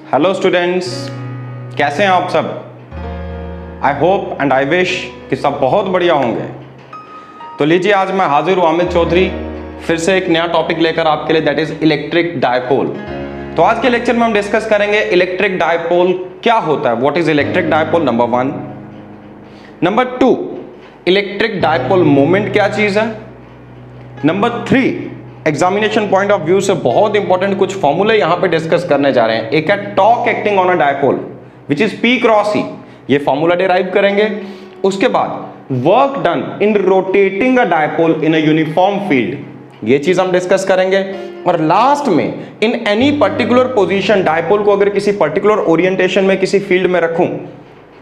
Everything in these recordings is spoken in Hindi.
हेलो स्टूडेंट्स, कैसे हैं आप सब? I hope and I wish कि सब बहुत बढ़िया होंगे। तो लीजिए, आज मैं हाजिर हूँ अमित चौधरी फिर से एक नया टॉपिक लेकर आपके लिए, दैट इज इलेक्ट्रिक डायपोल। तो आज के लेक्चर में हम डिस्कस करेंगे इलेक्ट्रिक डायपोल क्या होता है, what is electric dipole, number 1। Number 2, electric dipole moment क्या चीज है। Number 3, examination point of view से बहुत इंपॉर्टेंट कुछ फॉर्मूले यहां पे डिस्कस करने जा रहे हैं। एक है torque acting on a dipole which is P cross E, ये फॉर्मूला डिराइव करेंगे। उसके बाद work done in rotating a dipole in a uniform field, ये चीज हम डिस्कस करेंगे। और लास्ट में in any particular position, dipole को अगर किसी पर्टिकुलर ओरिएंटेशन में किसी फील्ड में रखूं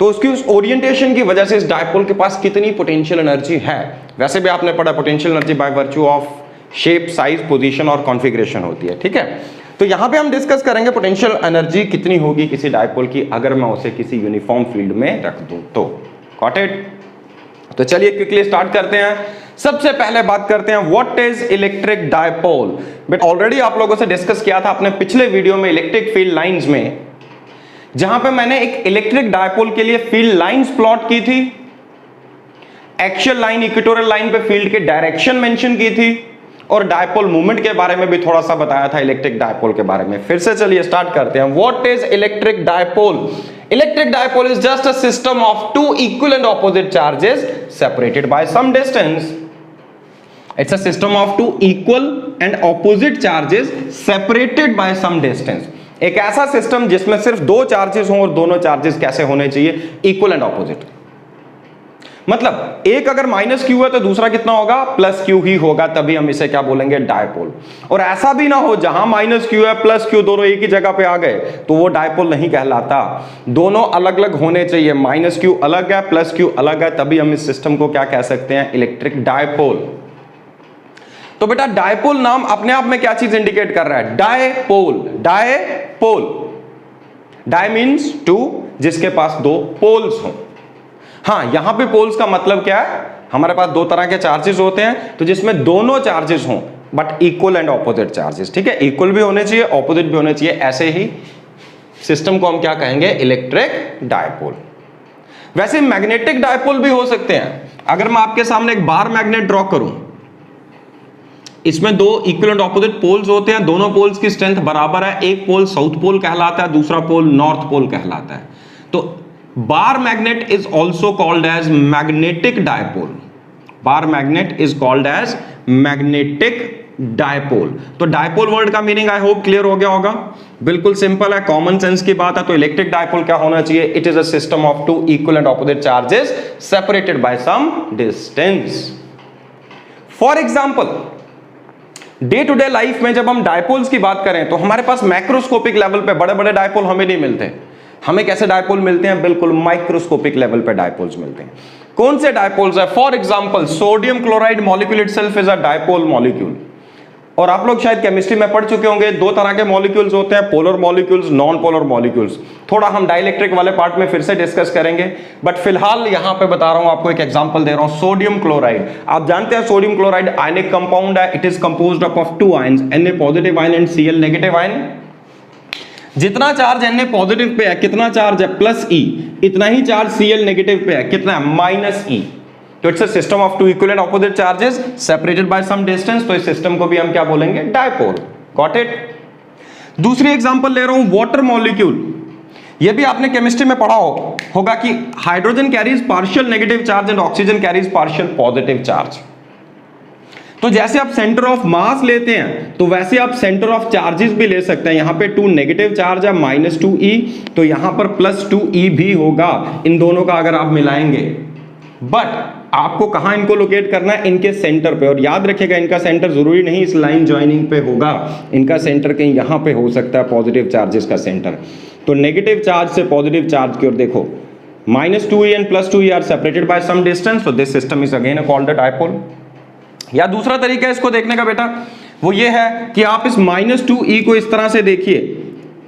तो उसकी उस ओरिएंटेशन की वजह से इस डायपोल के पास कितनी पोटेंशियल एनर्जी है। वैसे भी आपने पढ़ा potential energy by virtue of shape, size, position और कॉन्फ़िगरेशन होती है, ठीक है। तो यहां पे हम डिस्कस करेंगे पोटेंशियल एनर्जी कितनी होगी किसी डायपोल की अगर मैं उसे किसी यूनिफॉर्म फील्ड में रख दूं तो। Got it? तो चलिए क्विकली स्टार्ट करते हैं। सबसे पहले बात करते हैं what is electric dipole. But already आप लोगों से डिस्कस किया था अपने पिछले वीडियो में इलेक्ट्रिक फील्ड लाइंस में, जहां पे मैंने एक इलेक्ट्रिक डायपोल के लिए फील्ड लाइंस प्लॉट की थी, एक्सियल लाइन, इक्वेटोरियल लाइन पे फील्ड की डायरेक्शन मेंशन की थी और डायपोल मूवमेंट के बारे में भी थोड़ा सा बताया था इलेक्ट्रिक डायपोल के बारे में। फिर से चलिए स्टार्ट करते हैं। What is electric dipole? Electric dipole is just a system of two equal and opposite charges separated by some distance. It's a system of two equal and opposite charges separated by some distance. एक ऐसा सिस्टम जिसमें सिर्फ दो चार्जेस हों और दोनों चार्जेस कैसे होने चाहिए? Equal and opposite. मतलब एक अगर माइनस क्यू है तो दूसरा कितना होगा? प्लस क्यू ही होगा, तभी हम इसे क्या बोलेंगे? डायपोल। और ऐसा भी ना हो जहां माइनस क्यू है प्लस क्यू दोनों एक ही जगह पे आ गए तो वो डायपोल नहीं कहलाता। दोनों अलग अलग होने चाहिए, माइनस क्यू अलग है, प्लस क्यू अलग है, तभी हम इस सिस्टम को क्या कह सकते हैं? Electric dipole. तो बेटा डायपोल नाम अपने आप में क्या चीज इंडिकेट कर रहा है? Dipole. Dipole, di means two, जिसके पास दो पोल्स हों। हाँ, यहां पे पोल्स का मतलब क्या है? हमारे पास दो तरह के चार्जेस होते हैं तो जिसमें दोनों चार्जेस हों but equal and opposite charges, ठीक है। इक्वल भी होने चाहिए, ऑपोजिट भी होने चाहिए, ऐसे ही सिस्टम को हम क्या कहेंगे? Electric dipole. वैसे मैग्नेटिक डायपोल भी हो सकते हैं। अगर मैं आपके सामने एक बार मैग्नेट ड्रॉ करूं, इसमें दो इक्वल एंड ऑपोजिट पोल्स होते हैं, दोनों पोल्स की स्ट्रेंथ बराबर है। एक पोल साउथ पोल कहलाता है, दूसरा पोल नॉर्थ पोल कहलाता है। तो bar magnet is also called as magnetic dipole. bar magnet is called as magnetic dipole. तो डायपोल वर्ड का मीनिंग आई होप क्लियर हो गया होगा। बिल्कुल सिंपल है, कॉमन सेंस की बात है। तो इलेक्ट्रिक डायपोल क्या होना चाहिए? It is a system of two equal and opposite charges separated by some distance. For example, day to day life में जब हम डायपोल्स की बात करें तो हमारे पास मैक्रोस्कोपिक लेवल पे बड़े बड़े डायपोल हमें नहीं मिलते। हमें कैसे डायपोल मिलते हैं? बिल्कुल माइक्रोस्कोपिक लेवल पे डायपोल्स मिलते हैं। कौन से डायपोल्स है? For example sodium chloride molecule itself is a dipole molecule. और आप लोग शायद केमिस्ट्री में पढ़ चुके होंगे, दो तरह के मॉलिक्यूल्स होते हैं, polar molecules, non polar molecules. थोड़ा हम डाइलेक्ट्रिक वाले पार्ट में फिर से डिस्कस करेंगे, बट फिलहाल यहां पे बता रहा हूं आपको, एक एग्जांपल दे रहा हूं। सोडियम क्लोराइड, आप जानते हैं सोडियम क्लोराइड आयनिक कंपाउंड है। It is composed of two ions, Na positive ion and Cl negative ion. जितना चार्ज Na पॉजिटिव पे है, कितना चार्ज है? प्लस E, इतना ही चार्ज Cl नेगेटिव पे है, कितना है? Minus E। तो it's a system of two equal and opposite charges separated by some distance. तो इस सिस्टम को भी हम क्या बोलेंगे? डायपोल। Got it? दूसरी एग्जांपल ले रहा हूं, वाटर मॉलिक्यूल। ये भी आपने केमिस्ट्री में पढ़ा होगा कि hydrogen carries partial negative charge and oxygen carries partial positive charge. तो जैसे आप सेंटर ऑफ मास लेते हैं तो वैसे आप सेंटर ऑफ चार्जेस भी ले सकते हैं। यहां पे 2 नेगेटिव चार्ज है, -2e, तो यहां पर +2e भी होगा इन दोनों का अगर आप मिलाएंगे। बट आपको कहां इनको लोकेट करना है? इनके सेंटर पे। और याद रखिएगा, इनका सेंटर जरूरी नहीं इस लाइन ज्वाइनिंग पे होगा, इनका सेंटर कहीं यहां पे हो सकता है, पॉजिटिव चार्जेस का सेंटर। तो नेगेटिव चार्ज से पॉजिटिव चार्ज की ओर देखो, -2e and +2e are separated by some distance, so this system is again called the dipole. या दूसरा तरीका इसको देखने का बेटा वो ये है कि आप इस -2e को इस तरह से देखिए,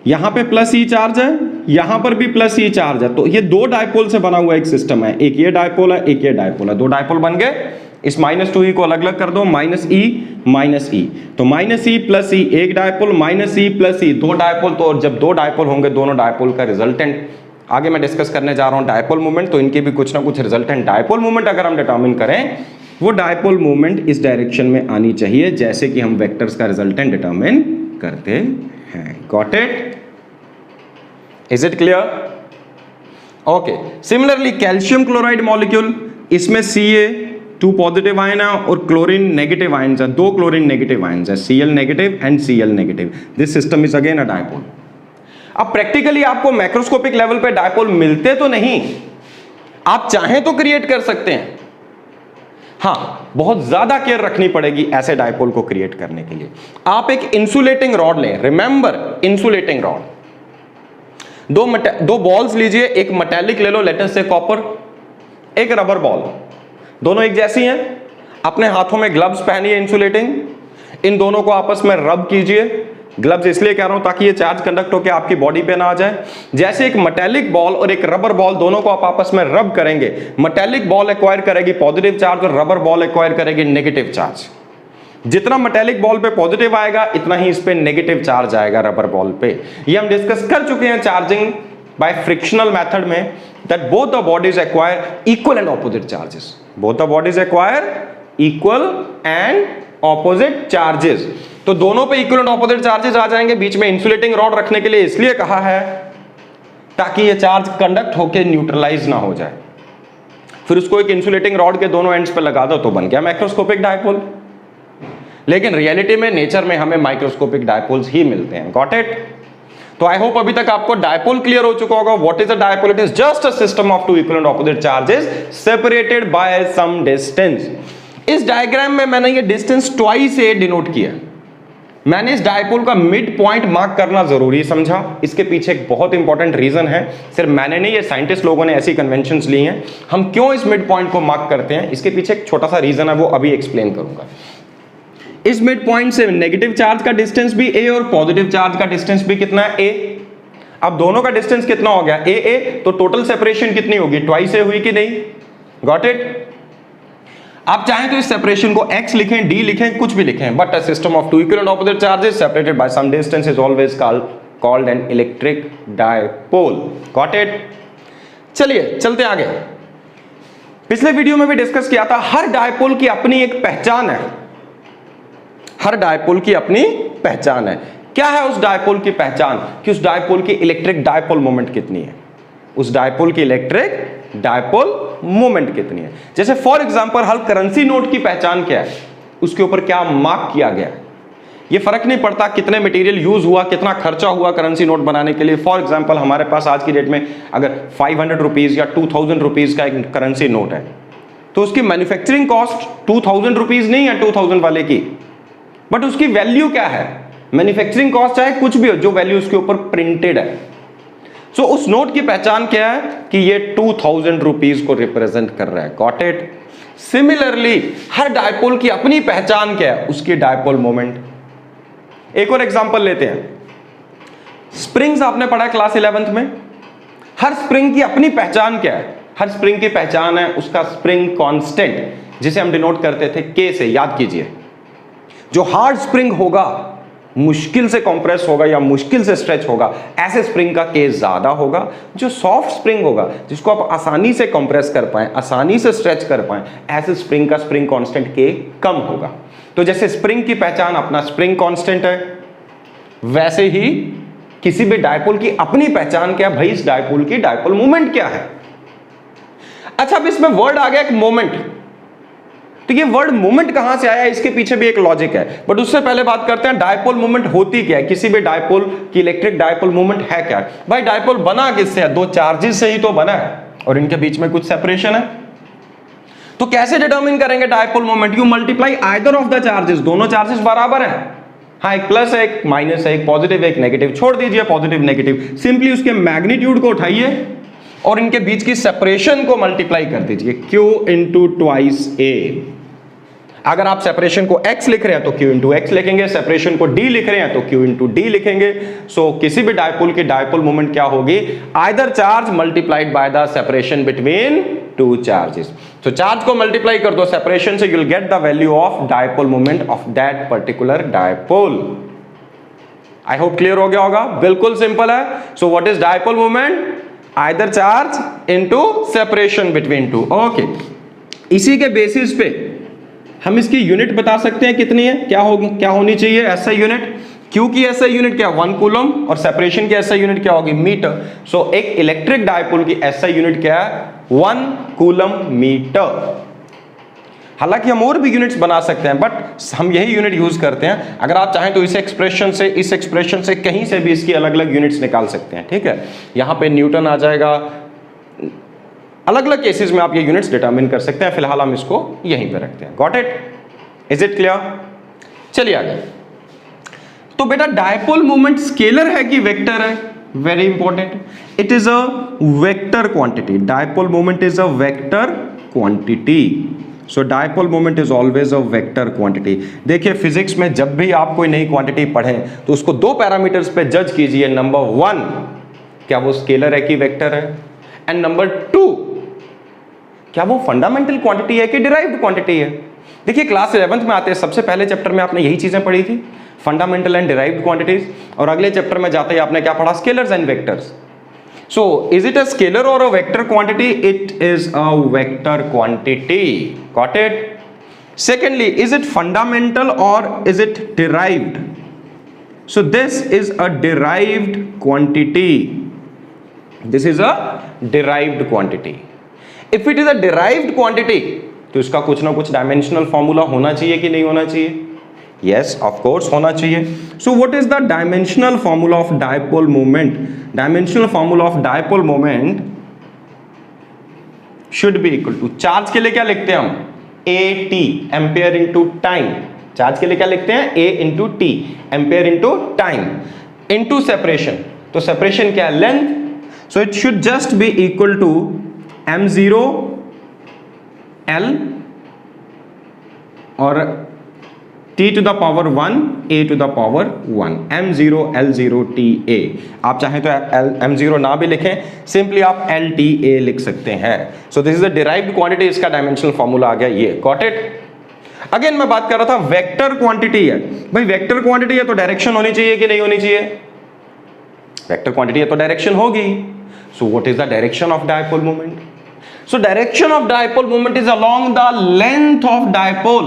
यहां पे +e चार्ज है, यहां पर भी +e चार्ज है। तो ये दो डायपोल से बना हुआ एक सिस्टम है, एक ये डायपोल है, एक ये डायपोल है। दो डायपोल बन गए, इस -2e को अलग अलग कर दो, -e, तो -e प्लस e एक डायपोल, -e प्लस e दो डायपोल। तो जब दो डायपोल होंगे, दोनों डायपोल का रिजल्टेंट आगे मैं डिस्कस करने जा रहा हूं डायपोल मोमेंट, तो इनके भी कुछ ना कुछ रिजल्टेंट डायपोल मोमेंट अगर हम डिटरमिन करें, वो डायपोल मोमेंट इस डायरेक्शन में आनी चाहिए, जैसे कि हम वेक्टर्स का रिजल्टेंट डिटरमिन करते हैं। Got it? Is it clear? Okay. Similarly calcium chloride molecule, इसमें Ca2 पॉजिटिव आयन है और क्लोरीन नेगेटिव आयंस है, दो क्लोरीन नेगेटिव आयंस है, Cl negative and Cl negative. This system is again a dipole. अब प्रैक्टिकली आपको मैक्रोस्कोपिक लेवल पे डायपोल मिलते तो नहीं, आप चाहें तो क्रिएट कर सकते हैं। हां, बहुत ज्यादा केयर रखनी पड़ेगी ऐसे डायपोल को क्रिएट करने के लिए। आप एक इंसुलेटिंग रॉड लें, रिमेंबर इंसुलेटिंग रॉड, दो बॉल्स लीजिए, एक मेटेलिक ले लो, लेटेस्ट से कॉपर, एक रबर बॉल, दोनों एक जैसी हैं। अपने हाथों में ग्लव्स पहनिए इंसुलेटिंग, इन दोनों को आपस में रब कीजिए। ग्लव्स इसलिए कह रहा हूं ताकि ये चार्ज कंडक्ट होकर आपकी बॉडी पे ना आ जाए। जैसे एक मेटेलिक बॉल और एक रबर बॉल, दोनों को आप आपस में रब करेंगे, मेटेलिक बॉल एक्वायर करेगी पॉजिटिव चार्ज और रबर बॉल एक्वायर करेगी नेगेटिव चार्ज। जितना मेटेलिक बॉल पे पॉजिटिव आएगा, इतना ही इस पे नेगेटिव चार्ज आएगा रबर बॉल पे। ये हम डिस्कस कर चुके हैं चार्जिंग बाय फ्रिक्शनल मेथड में, that both the bodies acquire equal and opposite charges. Both the bodies acquire equal and opposite charges. तो दोनों पे इक्वल एंड ऑपोजिट चार्जेस आ जाएंगे। बीच में इंसुलेटिंग रॉड रखने के लिए इसलिए कहा है ताकि ये चार्ज कंडक्ट होकर न्यूट्रलाइज ना हो जाए। फिर उसको एक इंसुलेटिंग रॉड के दोनों एंड्स पे लगा दो तो बन गया मैक्रोस्कोपिक डायपोल। लेकिन रियलिटी में, नेचर में हमें माइक्रोस्कोपिक डायपोल्स ही मिलते हैं। Got it? तो आई होप अभी तक आपको डायपोल क्लियर हो चुका होगा। What is a dipole? It is just a system of two equal and opposite charges separated by some distance. इस डायग्राम में मैंने ये डिस्टेंस ट्वाइस से डिनोट किया। मैंने इस डायपोल का मिड पॉइंट मार्क करना जरूरी समझा। इसके पीछे एक बहुत इंपॉर्टेंट रीजन है, सिर्फ मैंने नहीं, ये साइंटिस्ट लोगों ने ऐसी कन्वेंशंस ली हैं। हम क्यों इस मिड पॉइंट को मार्क करते हैं, इसके पीछे एक छोटा सा रीजन है, वो अभी एक्सप्लेन करूंगा। इस मिड पॉइंट से नेगेटिव चार्ज का डिस्टेंस भी a और पॉजिटिव चार्ज का डिस्टेंस भी कितना है? a। अब दोनों का डिस्टेंस कितना हो गया? a, तो टोटल सेपरेशन कितनी होगी? ट्वाइस a हुई कि नहीं? Got it? आप चाहें तो इस सेपरेशन को x लिखें, d लिखें, कुछ भी लिखें, but a system of two equal and opposite charges separated by some distance is always called an electric dipole. Got it? चलिए चलते आगे। पिछले वीडियो में भी डिस्कस किया था, हर डायपोल की अपनी एक पहचान है। हर डायपोल की अपनी पहचान है। क्या है उस डायपोल की पहचान? कि उस डायपोल की इलेक्ट्रिक डायपोल मोमेंट कितनी है, उस डायपोल की इलेक्ट्रिक डायपोल मोमेंट कितनी है। जैसे for example, her currency note की पहचान क्या है, उसके ऊपर क्या मार्क किया गया है। ये फर्क नहीं पड़ता कितने मटेरियल यूज हुआ, कितना खर्चा हुआ करेंसी नोट बनाने के लिए। फॉर एग्जांपल, हमारे पास आज की डेट में अगर 500 रुपीज या 2000 रुपीज का एक करेंसी नोट है, तो उसकी मैन्युफैक्चरिंग कॉस्ट 2000 रुपीज नहीं है 2000 वाले की, बट उसकी वैल्यू क्या है? मैन्युफैक्चरिंग कॉस्ट चाहे कुछ भी हो, जो वैल्यू उसके ऊपर प्रिंटेड है। सो उस नोट की पहचान क्या है? कि ये 2000 रुपीज को रिप्रेजेंट कर रहा है। Got it? Similarly her dipole की अपनी पहचान क्या है? उसकी डायपोल मोमेंट। एक और एग्जांपल लेते हैं। स्प्रिंग्स आपने पढ़ा है क्लास 11th में। हर स्प्रिंग की अपनी पहचान क्या है? हर स्प्रिंग की पहचान है उसका स्प्रिंग कांस्टेंट, जिसे हम डिनोट करते थे K से। याद कीजिए, जो हार्ड स्प्रिंग होगा, मुश्किल से कंप्रेस होगा या मुश्किल से स्ट्रेच होगा, ऐसे स्प्रिंग का K ज्यादा होगा। जो सॉफ्ट स्प्रिंग होगा, जिसको आप आसानी से कंप्रेस कर पाए, आसानी से स्ट्रेच कर पाए, ऐसे स्प्रिंग का स्प्रिंग कांस्टेंट K कम होगा। तो जैसे स्प्रिंग की पहचान अपना स्प्रिंग कांस्टेंट है, वैसे ही किसी भी डायपोल की अपनी पहचान क्या है? भाई इस डायपोल की डायपोल मोमेंट क्या है। अच्छा, अब इसमें वर्ड आ गया एक मोमेंट। तो ये वर्ड मोमेंट कहां से आया, इसके पीछे भी एक लॉजिक है, बट उससे पहले बात करते हैं डायपोल मोमेंट होती क्या है। किसी भी डायपोल की इलेक्ट्रिक डायपोल मोमेंट है क्या? भाई डायपोल बना किससे है? दो चार्जेस से ही तो बना है, और इनके बीच में कुछ सेपरेशन है। तो कैसे डिटरमिन करेंगे dipole moment? You multiply either of the charges. दोनों चार्जेस बराबर हैं। हाँ, एक प्लस है, एक माइनस है, एक पॉजिटिव है, एक नेगेटिव। छोड़ दीजिए पॉजिटिव नेगेटिव, सिंपली उसके मैग्नीट्यूड को उठाइए और इनके बीच की सेपरेशन को मल्टीप्लाई कर दीजिए। Q into twice A। अगर आप सेपरेशन को x लिख रहे हैं तो Q इंटू x लिखेंगे, सेपरेशन को d लिख रहे हैं तो Q इंटू d लिखेंगे। सो किसी भी डायपोल की डायपोल मोमेंट क्या होगी? Either charge multiplied by the separation between two charges. तो चार्ज को मल्टीप्लाई कर दो सेपरेशन से, you will get the value of dipole moment of that particular dipole. I hope clear हो गया होगा, बिल्कुल सिंपल है। So what is dipole moment? Either charge into separation between two. Okay, इसी के बेसिस पे हम इसकी यूनिट बता सकते हैं कितनी है, क्या होनी चाहिए एसआई यूनिट। क्यू की एसआई यूनिट क्या, 1 कूलम, और सेपरेशन की एसआई यूनिट क्या होगी, मीटर। सो एक इलेक्ट्रिक डायपोल की एसआई यूनिट क्या है, 1 कूलम मीटर। हालांकि हम और भी यूनिट्स बना सकते हैं, बट हम यही यूनिट यूज करते हैं। अगर आप चाहें तो इस एक्सप्रेशन से कहीं से भी इसकी अलग अलग यूनिट्स निकाल सकते हैं, ठीक है। यहां पे न्यूटन आ जाएगा, अलग अलग केसेस में आप ये यूनिट्स डिटरमिन कर सकते हैं। फिलहाल हम इसको यहीं पे रखते हैं। Got it? Is it clear? चलिए आगे। तो बेटा डायपोल मोमेंट स्केलर है कि वेक्टर है? Very important, it is a vector quantity. Dipole moment is a vector quantity. So dipole moment is always a vector quantity. देखिए फिजिक्स में जब भी आप कोई नई क्वांटिटी पढ़ें तो उसको दो पैरामीटर्स पे जज कीजिए। नंबर 1, क्या वो स्केलर है कि वेक्टर है, एंड नंबर 2, क्या वो फंडामेंटल क्वांटिटी है कि डिराइव्ड क्वांटिटी है। देखिए क्लास 11th में आते हैं, सबसे पहले चैप्टर में आपने यही चीजें पढ़ी थी, फंडामेंटल एंड डिराइव्ड क्वांटिटीज, और अगले चैप्टर में जाते ही आपने क्या पढ़ा, scalars and vectors. So, is it a scalar or a vector quantity? It is a vector quantity. Got it? Secondly, is it fundamental or is it derived? So, this is a derived quantity. This is a derived quantity. If it is a derived quantity, तो इसका कुछ ना कुछ डायमेंशनल फॉर्मूला होना चाहिए कि नहीं होना चाहिए? Yes, of course होना चाहिए. So what is the dimensional formula of dipole moment? Dimensional formula of dipole moment should be equal to, charge के लिए क्या लिखते हैं हम, AT, ampere into time. Charge के लिए क्या लिखते हैं, A into T, ampere into time, into separation. तो सेपरेशन क्या है, length. So it should just be equal to m0 L और t to the power 1 a to the power 1, m0 l0 t a। आप चाहें तो m0 ना भी लिखें, सिंपली आप l t a लिख सकते हैं। सो this is a derived quantity, इसका डायमेंशनल फॉर्मूला आ गया ये। Got it? अगेन मैं बात कर रहा था वेक्टर क्वांटिटी है। भाई वेक्टर क्वांटिटी है तो डायरेक्शन होनी चाहिए कि नहीं होनी चाहिए? वेक्टर क्वांटिटी है तो डायरेक्शन होगी। So what is the direction of dipole moment? So direction of dipole moment is along the length of dipole,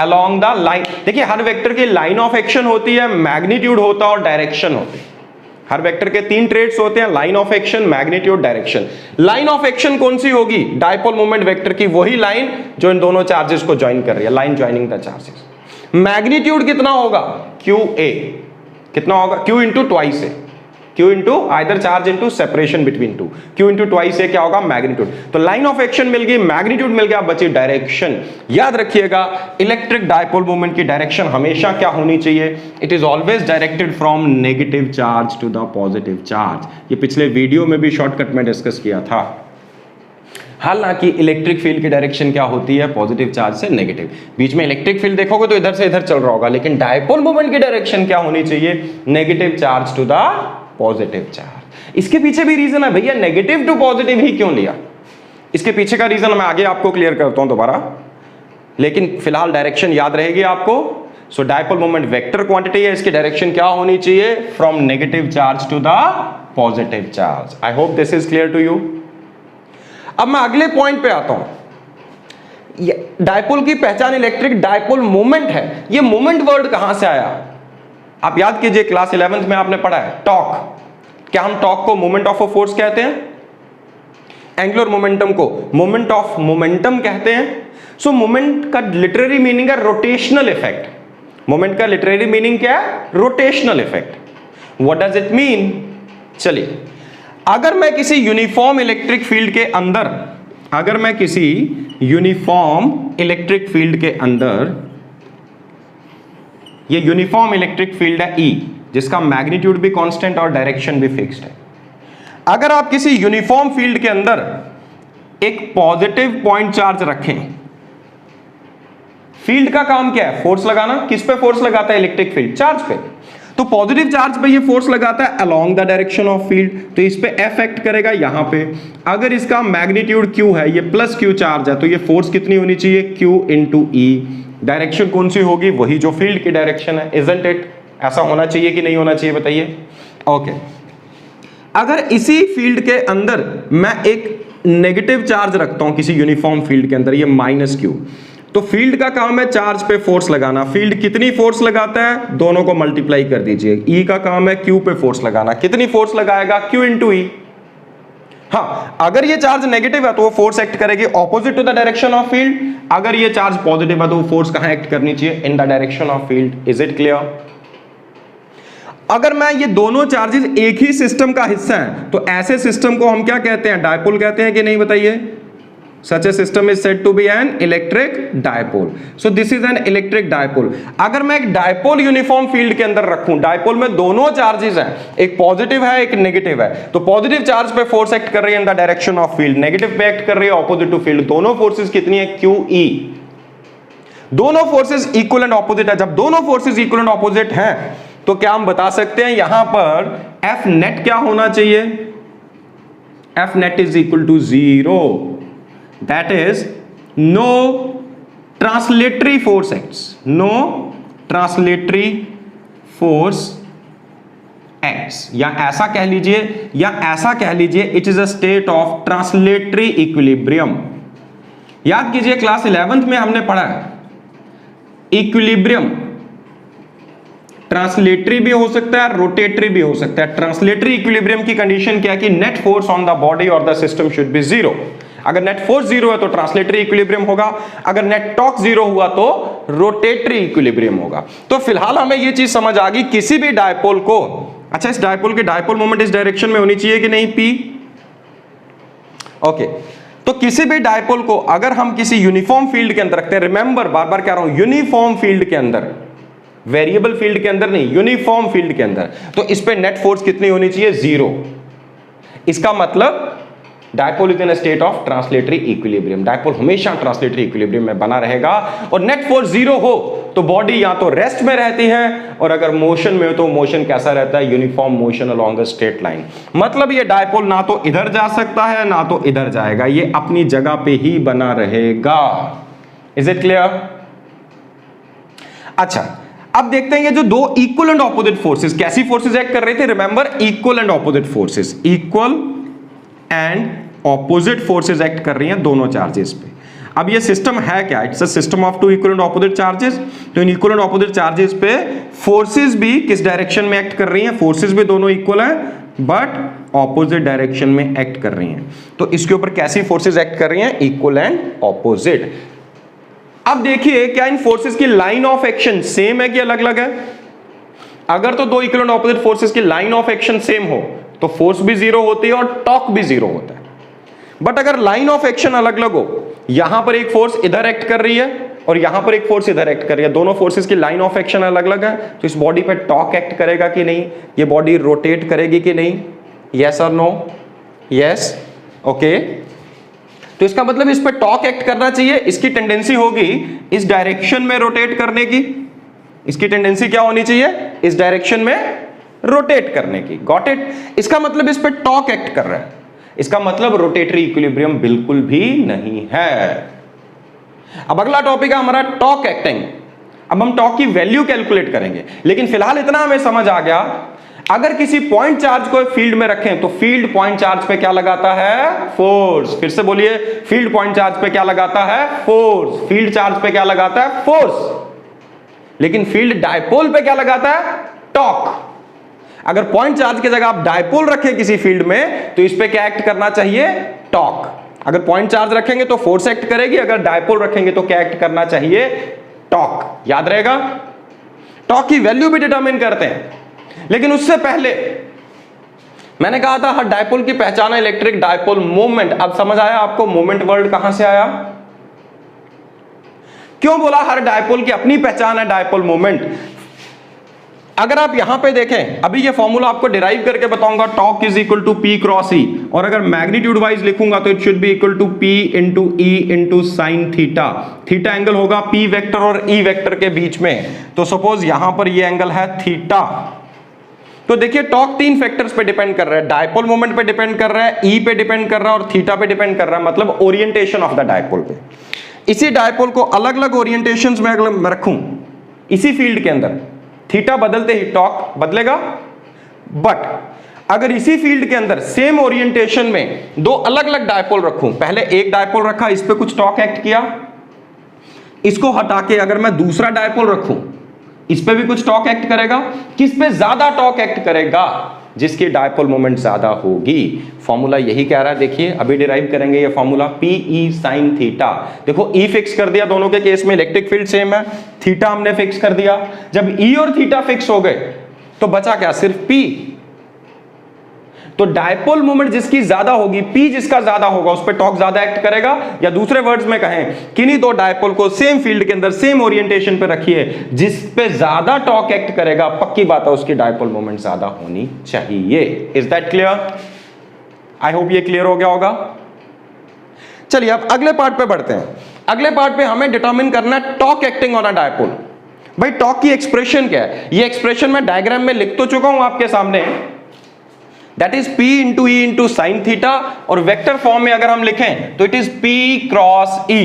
along the line. देखिए हर वेक्टर की लाइन ऑफ एक्शन होती है, मैग्नीट्यूड होता है और डायरेक्शन होती है। हर वेक्टर के 3 ट्रेड्स होते हैं, line of action, magnitude, direction. Line of action कौन सी होगी, डायपोल मोमेंट वेक्टर की वही लाइन जो इन दोनों चार्जेस को ज्वाइन कर रही है, line joining the charges. Magnitude कितना होगा, QA कितना होगा, Q इंटू ट्वाइस है, Q into either charge into separation between two, Q into twice है क्या होगा, मैग्नीट्यूड। तो लाइन ऑफ एक्शन मिल गई, मैग्नीट्यूड मिल गया, बची डायरेक्शन। याद रखिएगा इलेक्ट्रिक डायपोल मोमेंट की डायरेक्शन हमेशा क्या होनी चाहिए, it is always directed from negative charge to the positive charge. ये पिछले वीडियो में भी शॉर्टकट में डिस्कस किया था। हालांकि इलेक्ट्रिक फील्ड की डायरेक्शन क्या होती है, पॉजिटिव चार्ज से नेगेटिव। बीच में इलेक्ट्रिक फील्ड देखोगे तो इधर से इधर चल रहा होगा, लेकिन डायपोल मोमेंट की डायरेक्शन क्या होनी चाहिए, negative charge to the positive charge. इसके पीछे भी रीजन है भैया, नेगेटिव टू पॉजिटिव ही क्यों लिया, इसके पीछे का रीजन मैं आगे आपको क्लियर करता हूं दोबारा, लेकिन फिलहाल डायरेक्शन याद रहेगी आपको। So dipole moment vector quantity है, इसकी डायरेक्शन क्या होनी चाहिए, from negative charge to the positive charge. I hope this is clear to you. अब मैं अगले पॉइंट पे आता हूं। डायपोल की पहचान इलेक्ट्रिक डायपोल मोमेंट है। ये मोमेंट वर्ड कहां से आया, आप याद कीजिए क्लास 11th में आपने पढ़ा है टॉर्क। क्या हम टॉर्क को मोमेंट ऑफ अ फोर्स कहते हैं, एंगुलर मोमेंटम को मोमेंट ऑफ मोमेंटम कहते हैं। सो मोमेंट का लिटरेरी मीनिंग है रोटेशनल इफेक्ट। मोमेंट का लिटरेरी मीनिंग क्या है, rotational effect. What does it mean, चलिए अगर मैं किसी यूनिफॉर्म इलेक्ट्रिक फील्ड के अंदर, अगर मैं किसी यूनिफॉर्म इलेक्ट्रिक फील्ड के अंदर, ये यूनिफॉर्म इलेक्ट्रिक फील्ड है E, जिसका मैग्नीट्यूड भी कांस्टेंट और डायरेक्शन भी फिक्स्ड है। अगर आप किसी यूनिफॉर्म फील्ड के अंदर एक पॉजिटिव पॉइंट चार्ज रखें, फील्ड का काम क्या है, फोर्स लगाना। किस पे फोर्स लगाता है इलेक्ट्रिक फील्ड, चार्ज पे। तो पॉजिटिव चार्ज पे ये फोर्स लगाता है along the direction of field, तो इस पे एफ एक्ट करेगा यहां पे। अगर इसका मैग्नीट्यूड क्यू है, ये प्लस क्यू चार्ज है, तो ये फोर्स कितनी होनी चाहिए, क्यू इंटू ई। डायरेक्शन कौन सी होगी, वही जो फील्ड की डायरेक्शन है, इजंट इट? ऐसा होना चाहिए कि नहीं होना चाहिए, बताइए। ओके, अगर इसी फील्ड के अंदर मैं एक नेगेटिव चार्ज रखता हूं किसी यूनिफॉर्म फील्ड के अंदर, ये माइनस क्यू, तो फील्ड का काम है चार्ज पे फोर्स लगाना। फील्ड कितनी फोर्स लगाता है, दोनों को मल्टीप्लाई कर दीजिए। ई का काम है क्यू पे फोर्स लगाना, कितनी फोर्स लगाएगा, क्यू इंटू ई। हाँ, अगर ये चार्ज नेगेटिव है तो वो फोर्स एक्ट करेगी opposite to the direction of field. अगर ये चार्ज पॉजिटिव है तो वो फोर्स कहां एक्ट करनी चाहिए, इन the direction of field. Is it clear? अगर मैं ये दोनों चार्जेस एक ही सिस्टम का हिस्सा हैं, तो ऐसे सिस्टम को हम क्या कहते हैं, डायपोल कहते हैं कि नहीं, बताइए। Such a system is said to be an electric dipole. So this is an electric dipole. अगर मैं एक डायपोल यूनिफॉर्म फील्ड के अंदर रखूं, डायपोल में दोनों चार्जेस हैं, एक पॉजिटिव है एक नेगेटिव है, तो पॉजिटिव चार्ज पे फोर्स एक्ट कर रही है इन the direction of field, negative पे एक्ट कर रही है ऑपोजिट टू फील्ड। दोनों फोर्सेस कितनी है, क्यू ई। दोनों फोर्सेस इक्वल एंड ऑपोजिट है। जब दोनों फोर्सेस इक्वल एंड ऑपोजिट हैं तो क्या हम बता सकते हैं यहां पर एफ नेट क्या होना चाहिए, F net is equal to 0। That is, no translatory force acts. No translatory force acts. या ऐसा कह लीजिए, it is a state of translatory equilibrium. याद कीजिए क्लास 11th में हमने पढ़ा है इक्विलिब्रियम ट्रांसलेटरी भी हो सकता है, रोटेटरी भी हो सकता है। ट्रांसलेटरी इक्विलिब्रियम की कंडीशन क्या है कि net force on the body और द सिस्टम शुड बी 0। अगर नेट फोर्स 0 है तो ट्रांसलेटरी इक्विलिब्रियम होगा, अगर नेट टॉर्क 0 हुआ तो रोटेटरी इक्विलिब्रियम होगा। तो फिलहाल हमें यह चीज समझ आ गई, किसी भी डायपोल को, अच्छा इस डायपोल के डायपोल मोमेंट इस डायरेक्शन में होनी चाहिए कि नहीं, पी। ओके, तो किसी भी डायपोल को अगर हम किसी यूनिफॉर्म फील्ड के अंदर रखते हैं, रिमेंबर बार बार कह रहा हूं, यूनिफॉर्म फील्ड के अंदर, वेरिएबल फील्ड के अंदर नहीं, यूनिफॉर्म फील्ड के अंदर, तो इस पे नेट फोर्स कितनी होनी चाहिए, 0। इसका मतलब dipole is in a state of translatory equilibrium. Dipole हमेशा ट्रांसलेटरी इक्विलिब्रियम में बना रहेगा और नेट फोर्स 0 हो तो बॉडी या तो रेस्ट में रहती है, और अगर मोशन में हो तो मोशन कैसा रहता है, uniform motion along a straight line. मतलब ये डायपोल ना तो इधर जा सकता है ना तो इधर जाएगा, ये अपनी जगह पे ही बना रहेगा। Is it clear? अच्छा, अब देखते हैं ये जो दो इक्वल एंड ऑपोजिट फोर्सेस कैसी फोर्सेस एक्ट कर रहे थे। Remember, equal and opposite forces, equal and opposite forces act कर रही हैं दोनों चार्जेस पे। अब ये सिस्टम है क्या, it's a system of two equal and opposite charges. तो इन इक्वल एंड ऑपोजिट चार्जेस पे फोर्सेस भी किस डायरेक्शन में एक्ट कर रही हैं, फोर्सेस भी दोनों इक्वल हैं बट ऑपोजिट डायरेक्शन में एक्ट कर रही हैं। तो इसके ऊपर कैसी फोर्सेस एक्ट कर रही हैं, इक्वल एंड ऑपोजिट। अब देखिए क्या इन फोर्सेस की लाइन ऑफ एक्शन सेम है कि अलग अलग है। अगर तो दो इक्वल एंड ऑपोजिट फोर्सेस की लाइन ऑफ एक्शन सेम हो तो फोर्स भी 0 होती है और टॉर्क भी 0 होता है। बट अगर लाइन ऑफ एक्शन अलग अलग हो, यहां पर एक फोर्स इधर एक्ट कर रही है और यहां पर एक फोर्स इधर एक्ट कर रही है, दोनों फोर्सेस की लाइन ऑफ एक्शन अलग अलग है, तो इस बॉडी पे टॉर्क एक्ट करेगा कि नहीं, ये बॉडी रोटेट करेगी कि नहीं, यस और नो, यस, ओके। तो इसका मतलब इस पे टॉर्क एक्ट करना चाहिए, इसकी टेंडेंसी होगी इस डायरेक्शन में रोटेट करने की, इसकी टेंडेंसी क्या होनी चाहिए, इस डायरेक्शन में रोटेट करने की। Got it? इसका मतलब इस पे टॉर्क एक्ट कर रहा है, इसका मतलब रोटेटरी इक्विलिब्रियम बिल्कुल भी नहीं है। अब अगला टॉपिक है हमारा टॉर्क एक्टिंग। अब हम टॉर्क की वैल्यू कैलकुलेट करेंगे, लेकिन फिलहाल इतना हमें समझ आ गया, अगर किसी पॉइंट चार्ज को फील्ड में रखें तो फील्ड पॉइंट चार्ज पे क्या लगाता है, फोर्स। फिर से बोलिए, फील्ड पॉइंट चार्ज पे क्या लगाता है, फोर्स। फील्ड चार्ज पे क्या लगाता है, फोर्स। लेकिन फील्ड डायपोल पे क्या लगाता है, टॉर्क। अगर पॉइंट चार्ज की जगह आप डायपोल रखें किसी फील्ड में तो इस पे क्या एक्ट करना चाहिए, टॉर्क। अगर पॉइंट चार्ज रखेंगे तो फोर्स एक्ट करेगी, अगर डायपोल रखेंगे तो क्या एक्ट करना चाहिए, टॉर्क। याद रहेगा? टॉर्क की वैल्यू भी डिटरमिन करते हैं, लेकिन उससे पहले मैंने कहा था हर डायपोल की पहचान है इलेक्ट्रिक डायपोल मोमेंट। अब समझ आया आपको मोमेंट वर्ड कहां से आया, क्यों बोला हर डायपोल की अपनी पहचान है डायपोल मोमेंट। अगर आप यहां पे देखें, अभी ये फॉर्मूला आपको डिराइव करके बताऊंगा, torque is equal to P cross E, और अगर मैग्नीट्यूड वाइज लिखूंगा तो it should be equal to P into E into sine theta. Theta angle होगा पी वेक्टर और ई वेक्टर के बीच में, तो सपोज यहां पर ये एंगल है थीटा, तो देखिए टॉर्क 3 फैक्टर्स पे डिपेंड कर रहा है, डायपोल मोमेंट पे डिपेंड कर रहा है, ई पे डिपेंड कर रहा है और थीटा पे डिपेंड कर रहा है, मतलब ओरिएंटेशन ऑफ द डायपोल पे। इसी डायपोल को अलग अलग ओरिएंटेशंस में अगर मैं रखूं इसी फील्ड के अंदर, थीटा बदलते ही टॉर्क बदलेगा, बट अगर इसी फील्ड के अंदर सेम ओरिएंटेशन में दो अलग अलग डायपोल रखूं, पहले एक डायपोल रखा, इस पे कुछ टॉर्क एक्ट किया, इसको हटा के अगर मैं दूसरा डायपोल रखूं, इस पे भी कुछ टॉर्क एक्ट करेगा, किस पे ज्यादा टॉर्क एक्ट करेगा? जिसकी डायपोल मोमेंट ज्यादा होगी। फॉर्मूला यही कह रहा है, देखिए अभी डिराइव करेंगे ये formula, P E sine theta. देखो ई फिक्स कर दिया, दोनों के केस में इलेक्ट्रिक फील्ड सेम है, थीटा हमने फिक्स कर दिया। जब ई और थीटा फिक्स हो गए तो बचा क्या? सिर्फ पी। तो डायपोल मोमेंट जिसकी ज्यादा होगी, पी जिसका ज्यादा होगा, उस पर टॉर्क ज्यादा एक्ट करेगा। या दूसरे वर्ड्स में कहें, किन्हीं दो डायपोल को सेम फील्ड के अंदर सेम ओरिएंटेशन पे रखिए, जिस पे ज्यादा टॉर्क एक्ट करेगा, पक्की बात है उसकी डायपोल मोमेंट ज्यादा होनी चाहिए। Is that clear? I hope ये क्लियर हो गया होगा। चलिए अब अगले पार्ट पे बढ़ते हैं। अगले पार्ट पे हमें डिटरमिन करना है torque acting on a dipole. भाई टॉर्क की एक्सप्रेशन क्या है? ये एक्सप्रेशन मैं डायग्राम में लिख तो चुका हूं आपके सामने, that is P into E into sine theta, और वेक्टर फॉर्म में अगर हम लिखें तो it is P cross E।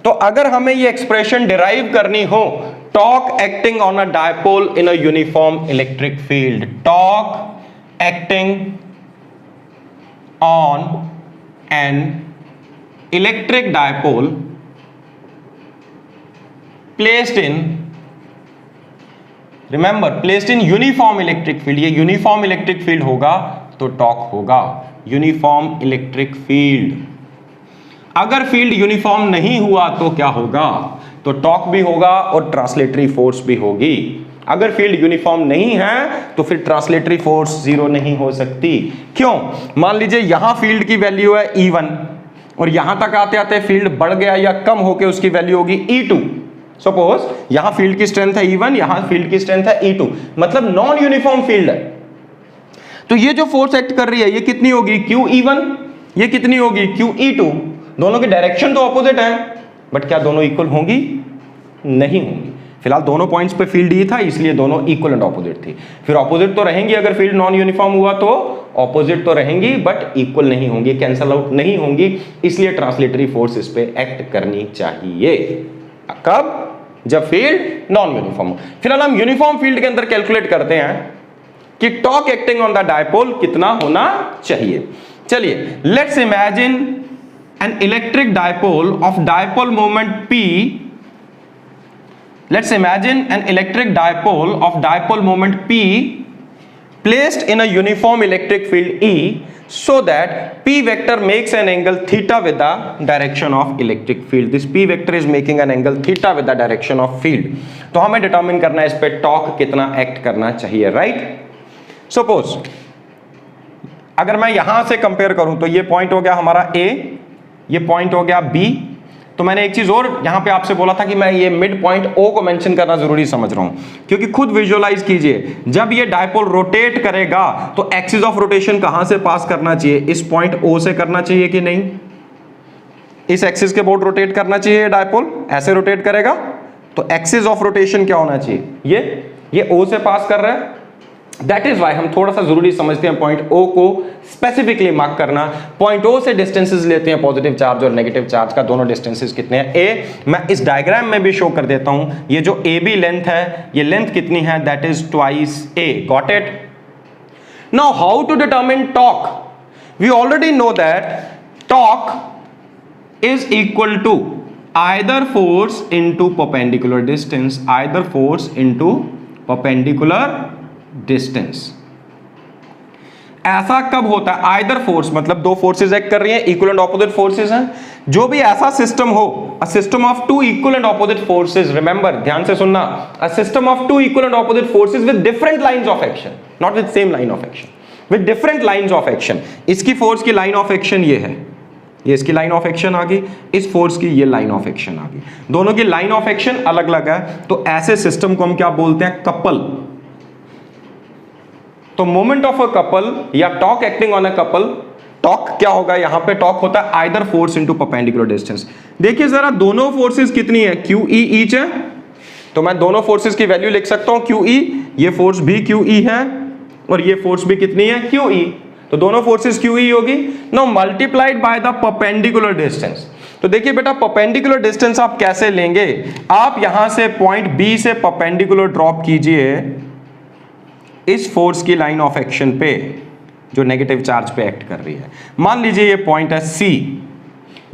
तो अगर हमें ये एक्सप्रेशन डिराइव करनी हो, torque acting on a dipole in a uniform electric field, torque acting on an electric dipole placed in, remember placed in uniform electric field, ये यूनिफॉर्म इलेक्ट्रिक फील्ड होगा तो टॉर्क होगा यूनिफॉर्म इलेक्ट्रिक फील्ड। अगर फील्ड यूनिफॉर्म नहीं हुआ तो क्या होगा? तो टॉर्क भी होगा और ट्रांसलेटरी फोर्स भी होगी। अगर फील्ड यूनिफॉर्म नहीं है तो फिर ट्रांसलेटरी फोर्स जीरो नहीं हो सकती। क्यों? मान लीजिए यहां फील्ड की वैल्यू है E1 और यहां तक आते आते फील्ड बढ़ गया या कम होकर उसकी वैल्यू होगी E2। सपोज यहां फील्ड की स्ट्रेंथ है E1, यहां फील्ड की स्ट्रेंथ है E2, मतलब नॉन यूनिफॉर्म फील्ड है। तो ये जो फोर्स एक्ट कर रही है ये कितनी होगी? QE1। ये कितनी होगी? QE2। दोनों की डायरेक्शन तो ऑपोजिट है, बट क्या दोनों इक्वल होंगी? नहीं होंगी। फिलहाल दोनों पॉइंट्स पे फील्ड ई था, इसलिए दोनों इक्वल एंड ऑपोजिट थी। फिर ऑपोजिट तो रहेंगी, अगर फील्ड नॉन यूनिफॉर्म हुआ तो ऑपोजिट तो रहेंगी बट इक्वल नहीं होंगी, कैंसल आउट नहीं होंगी, इसलिए ट्रांसलेटरी फोर्स इस पे एक्ट करनी चाहिए। कब? जब फील्ड नॉन यूनिफॉर्म हो। फिलहाल हम यूनिफॉर्म फील्ड के अंदर कैलकुलेट करते हैं कि torque acting on the dipole कितना होना चाहिए। चलिए let's imagine an electric dipole of dipole moment P। Let's imagine an electric dipole of dipole moment P placed in a uniform electric field E, so that P vector makes an angle theta with the direction of electric field. This P vector is making an angle theta with the direction of field. तो हमें डिटरमिन करना है इस पे टॉर्क कितना एक्ट करना चाहिए, राइट? सपोज अगर मैं यहां से कंपेयर करूं तो ये पॉइंट हो गया हमारा A, ये पॉइंट हो गया B। तो मैंने एक चीज और यहां पे आपसे बोला था कि मैं ये मिड पॉइंट O को मेंशन करना जरूरी समझ रहा हूं, क्योंकि खुद विजुअलाइज कीजिए, जब ये डायपोल रोटेट करेगा तो एक्सिस ऑफ रोटेशन कहां से पास करना चाहिए? इस पॉइंट O से करना चाहिए कि नहीं? इस एक्सिस के बोर्ड रोटेट करना चाहिए, डायपोल ऐसे रोटेट करेगा तो एक्सिस ऑफ रोटेशन क्या होना चाहिए? ये O से पास कर रहा है। दैट इज वाई हम थोड़ा सा जरूरी समझते हैं पॉइंट O को स्पेसिफिकली मार्क करना। पॉइंट O से डिस्टेंसेस लेते हैं, पॉजिटिव चार्ज और नेगेटिव चार्ज का, दोनों डिस्टेंसेस कितने हैं? A मैं इस डायग्राम में भी शो कर देता हूं, ये जो AB लेंथ है, ये लेंथ कितनी है? That is twice A। Got it? Now how to determine torque? We already know that torque is equal to either force into perpendicular distance, either force into perpendicular distance. ऐसा कब होता है? आइदर फोर्स मतलब दो फोर्सेस एक्ट कर रही हैं, इक्वल एंड ऑपोजिट फोर्सेस हैं। जो भी ऐसा सिस्टम हो, a system of two equal and opposite forces, remember ध्यान से सुनना, a system of two equal and opposite forces with different lines of action, not with same line of action, with different lines of action. इसकी फोर्स की लाइन ऑफ एक्शन ये है, ये इसकी लाइन ऑफ एक्शन आ गई, इस फोर्स की ये लाइन ऑफ एक्शन आ गई, दोनों की लाइन ऑफ एक्शन अलग अलग है। तो ऐसे सिस्टम को हम क्या बोलते हैं? कपल। तो मोमेंट ऑफ अ कपल या torque acting on a couple, torque क्या होगा? यहां पे टॉर्क होता है either force into perpendicular distance. देखिए जरा दोनों फोर्सेस कितनी है? QE ईच है, तो मैं दोनों फोर्सेस की वैल्यू लिख सकता हूं QE, ये फोर्स भी QE है और ये फोर्स भी कितनी है, QE, तो दोनों फोर्सेस QE होगी। Now multiplied by the perpendicular distance. तो देखिए बेटा परपेंडिकुलर डिस्टेंस आप कैसे लेंगे, आप यहां से पॉइंट B से परपेंडिकुलर ड्रॉप कीजिए इस फोर्स की लाइन ऑफ एक्शन पे जो नेगेटिव चार्ज पे एक्ट कर रही है। मान लीजिए ये पॉइंट है C,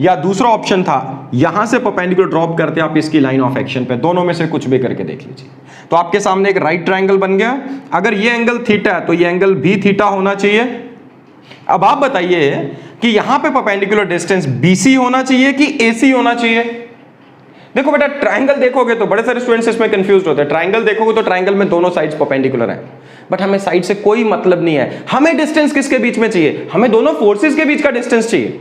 या दूसरा ऑप्शन था यहां से परपेंडिकुलर ड्रॉप करते आप इसकी लाइन ऑफ एक्शन पे, दोनों में से कुछ भी करके देख लीजिए। तो आपके सामने एक राइट ट्रायंगल बन गया। अगर ये एंगल थीटा है तो ये एंगल भी थीटा होना चाहिए। अब आप बताइए कि यहां पे परपेंडिकुलर डिस्टेंस BC होना चाहिए कि AC होना चाहिए। देखो बेटा ट्रायंगल देखोगे तो बड़े सारे स्टूडेंट्स इसमें कंफ्यूज होते हैं। ट्रायंगल देखोगे तो ट्रायंगल में दोनों साइड्स परपेंडिकुलर हैं, बट हमें साइड से कोई मतलब नहीं है। हमें डिस्टेंस किसके बीच में चाहिए, हमें दोनों फोर्सेस के बीच का डिस्टेंस चाहिए।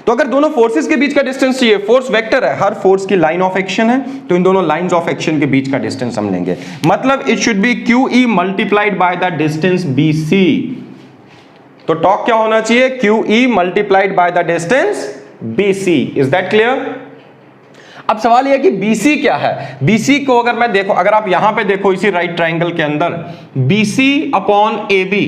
तो अगर दोनों फोर्सेस के बीच का डिस्टेंस चाहिए, फोर्स वेक्टर है, हर फोर्स की लाइन ऑफ एक्शन है, तो इन दोनों लाइंस ऑफ एक्शन के बीच का डिस्टेंस हम लेंगे। मतलब it should B QE multiplied by the distance BC। तो टॉर्क क्या होना चाहिए, QE multiplied by the distance BC। Is that clear? अब सवाल यह कि BC क्या है। BC को अगर मैं देखो, अगर आप यहां पे देखो इसी राइट ट्रायंगल के अंदर BC अपॉन AB,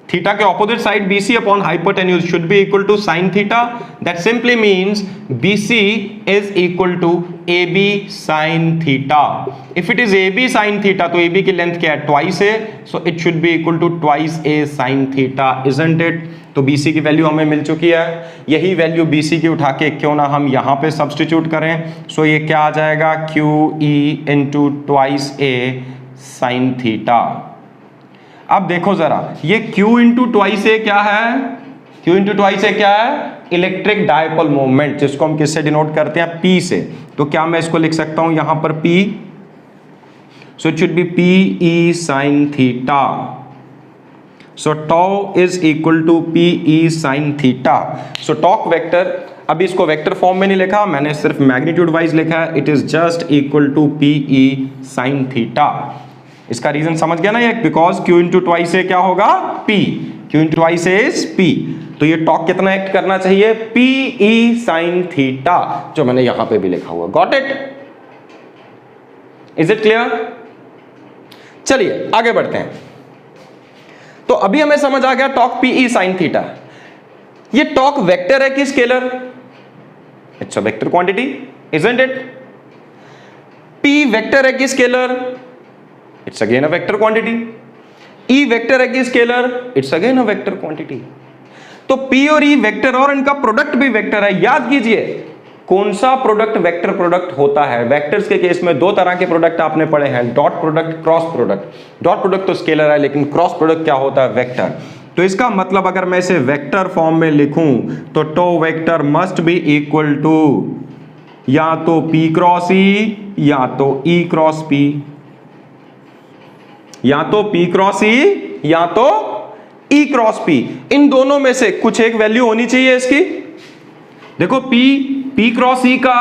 थीटा के opposite side BC upon hypotenuse should be equal to sine theta. That simply means BC is equal to AB sine theta. If it is AB sine theta तो AB की लेंथ क्या है, ट्वाइस है, so it should be equal to twice A sine theta, isn't it? तो BC की वैल्यू हमें मिल चुकी है। यही वैल्यू BC की उठा के क्यों ना हम यहां पे सब्स्टिट्यूट करें। सो ये क्या आ जाएगा, QE into twice A sine theta. अब देखो जरा ये Q इंटू ट्वाइस ए क्या है, Q इंटू ट्वाइस ए क्या है, इलेक्ट्रिक डायपोल मोमेंट, जिसको हम किससे डिनोट करते हैं, P से। तो क्या मैं इसको लिख सकता हूं यहां पर P, so it should be PE sine theta. So tau is equal to PE sine theta. So torque vector, अभी इसको वेक्टर फॉर्म में नहीं लिखा, मैंने सिर्फ मैग्नीट्यूड वाइज लिखा है, it is just equal to PE sine theta. इसका रीजन समझ गया ना ये, because Q into twice A क्या होगा, P, Q into twice A is P। तो ये टॉर्क कितना एक्ट करना चाहिए, PE साइन थीटा, जो मैंने यहां पे भी लिखा हुआ। Got it? Is it clear? चलिए आगे बढ़ते हैं। तो अभी हमें समझ आ गया टॉर्क PE साइन थीटा। ये टॉर्क वेक्टर है कि scalar? It's a vector quantity, isn't it? P vector है कि scalar? It's again a vector quantity. E vector है कि scalar? It's again a vector quantity. तो P और E वेक्टर और इनका प्रोडक्ट भी वेक्टर है। याद कीजिए कौन सा प्रोडक्ट वेक्टर प्रोडक्ट होता है। वेक्टर्स के केस में दो तरह के प्रोडक्ट आपने पढ़े हैं, dot product, cross product. Dot product तो स्केलर है, लेकिन क्रॉस प्रोडक्ट क्या होता है, वेक्टर। तो इसका मतलब अगर मैं इसे वेक्टर फॉर्म में लिखूं तो tau vector must be equal to या तो P क्रॉस E या तो E क्रॉस P, या तो P क्रॉस E या तो E क्रॉस P। इन दोनों में से कुछ एक वैल्यू होनी चाहिए इसकी। देखो P क्रॉस E का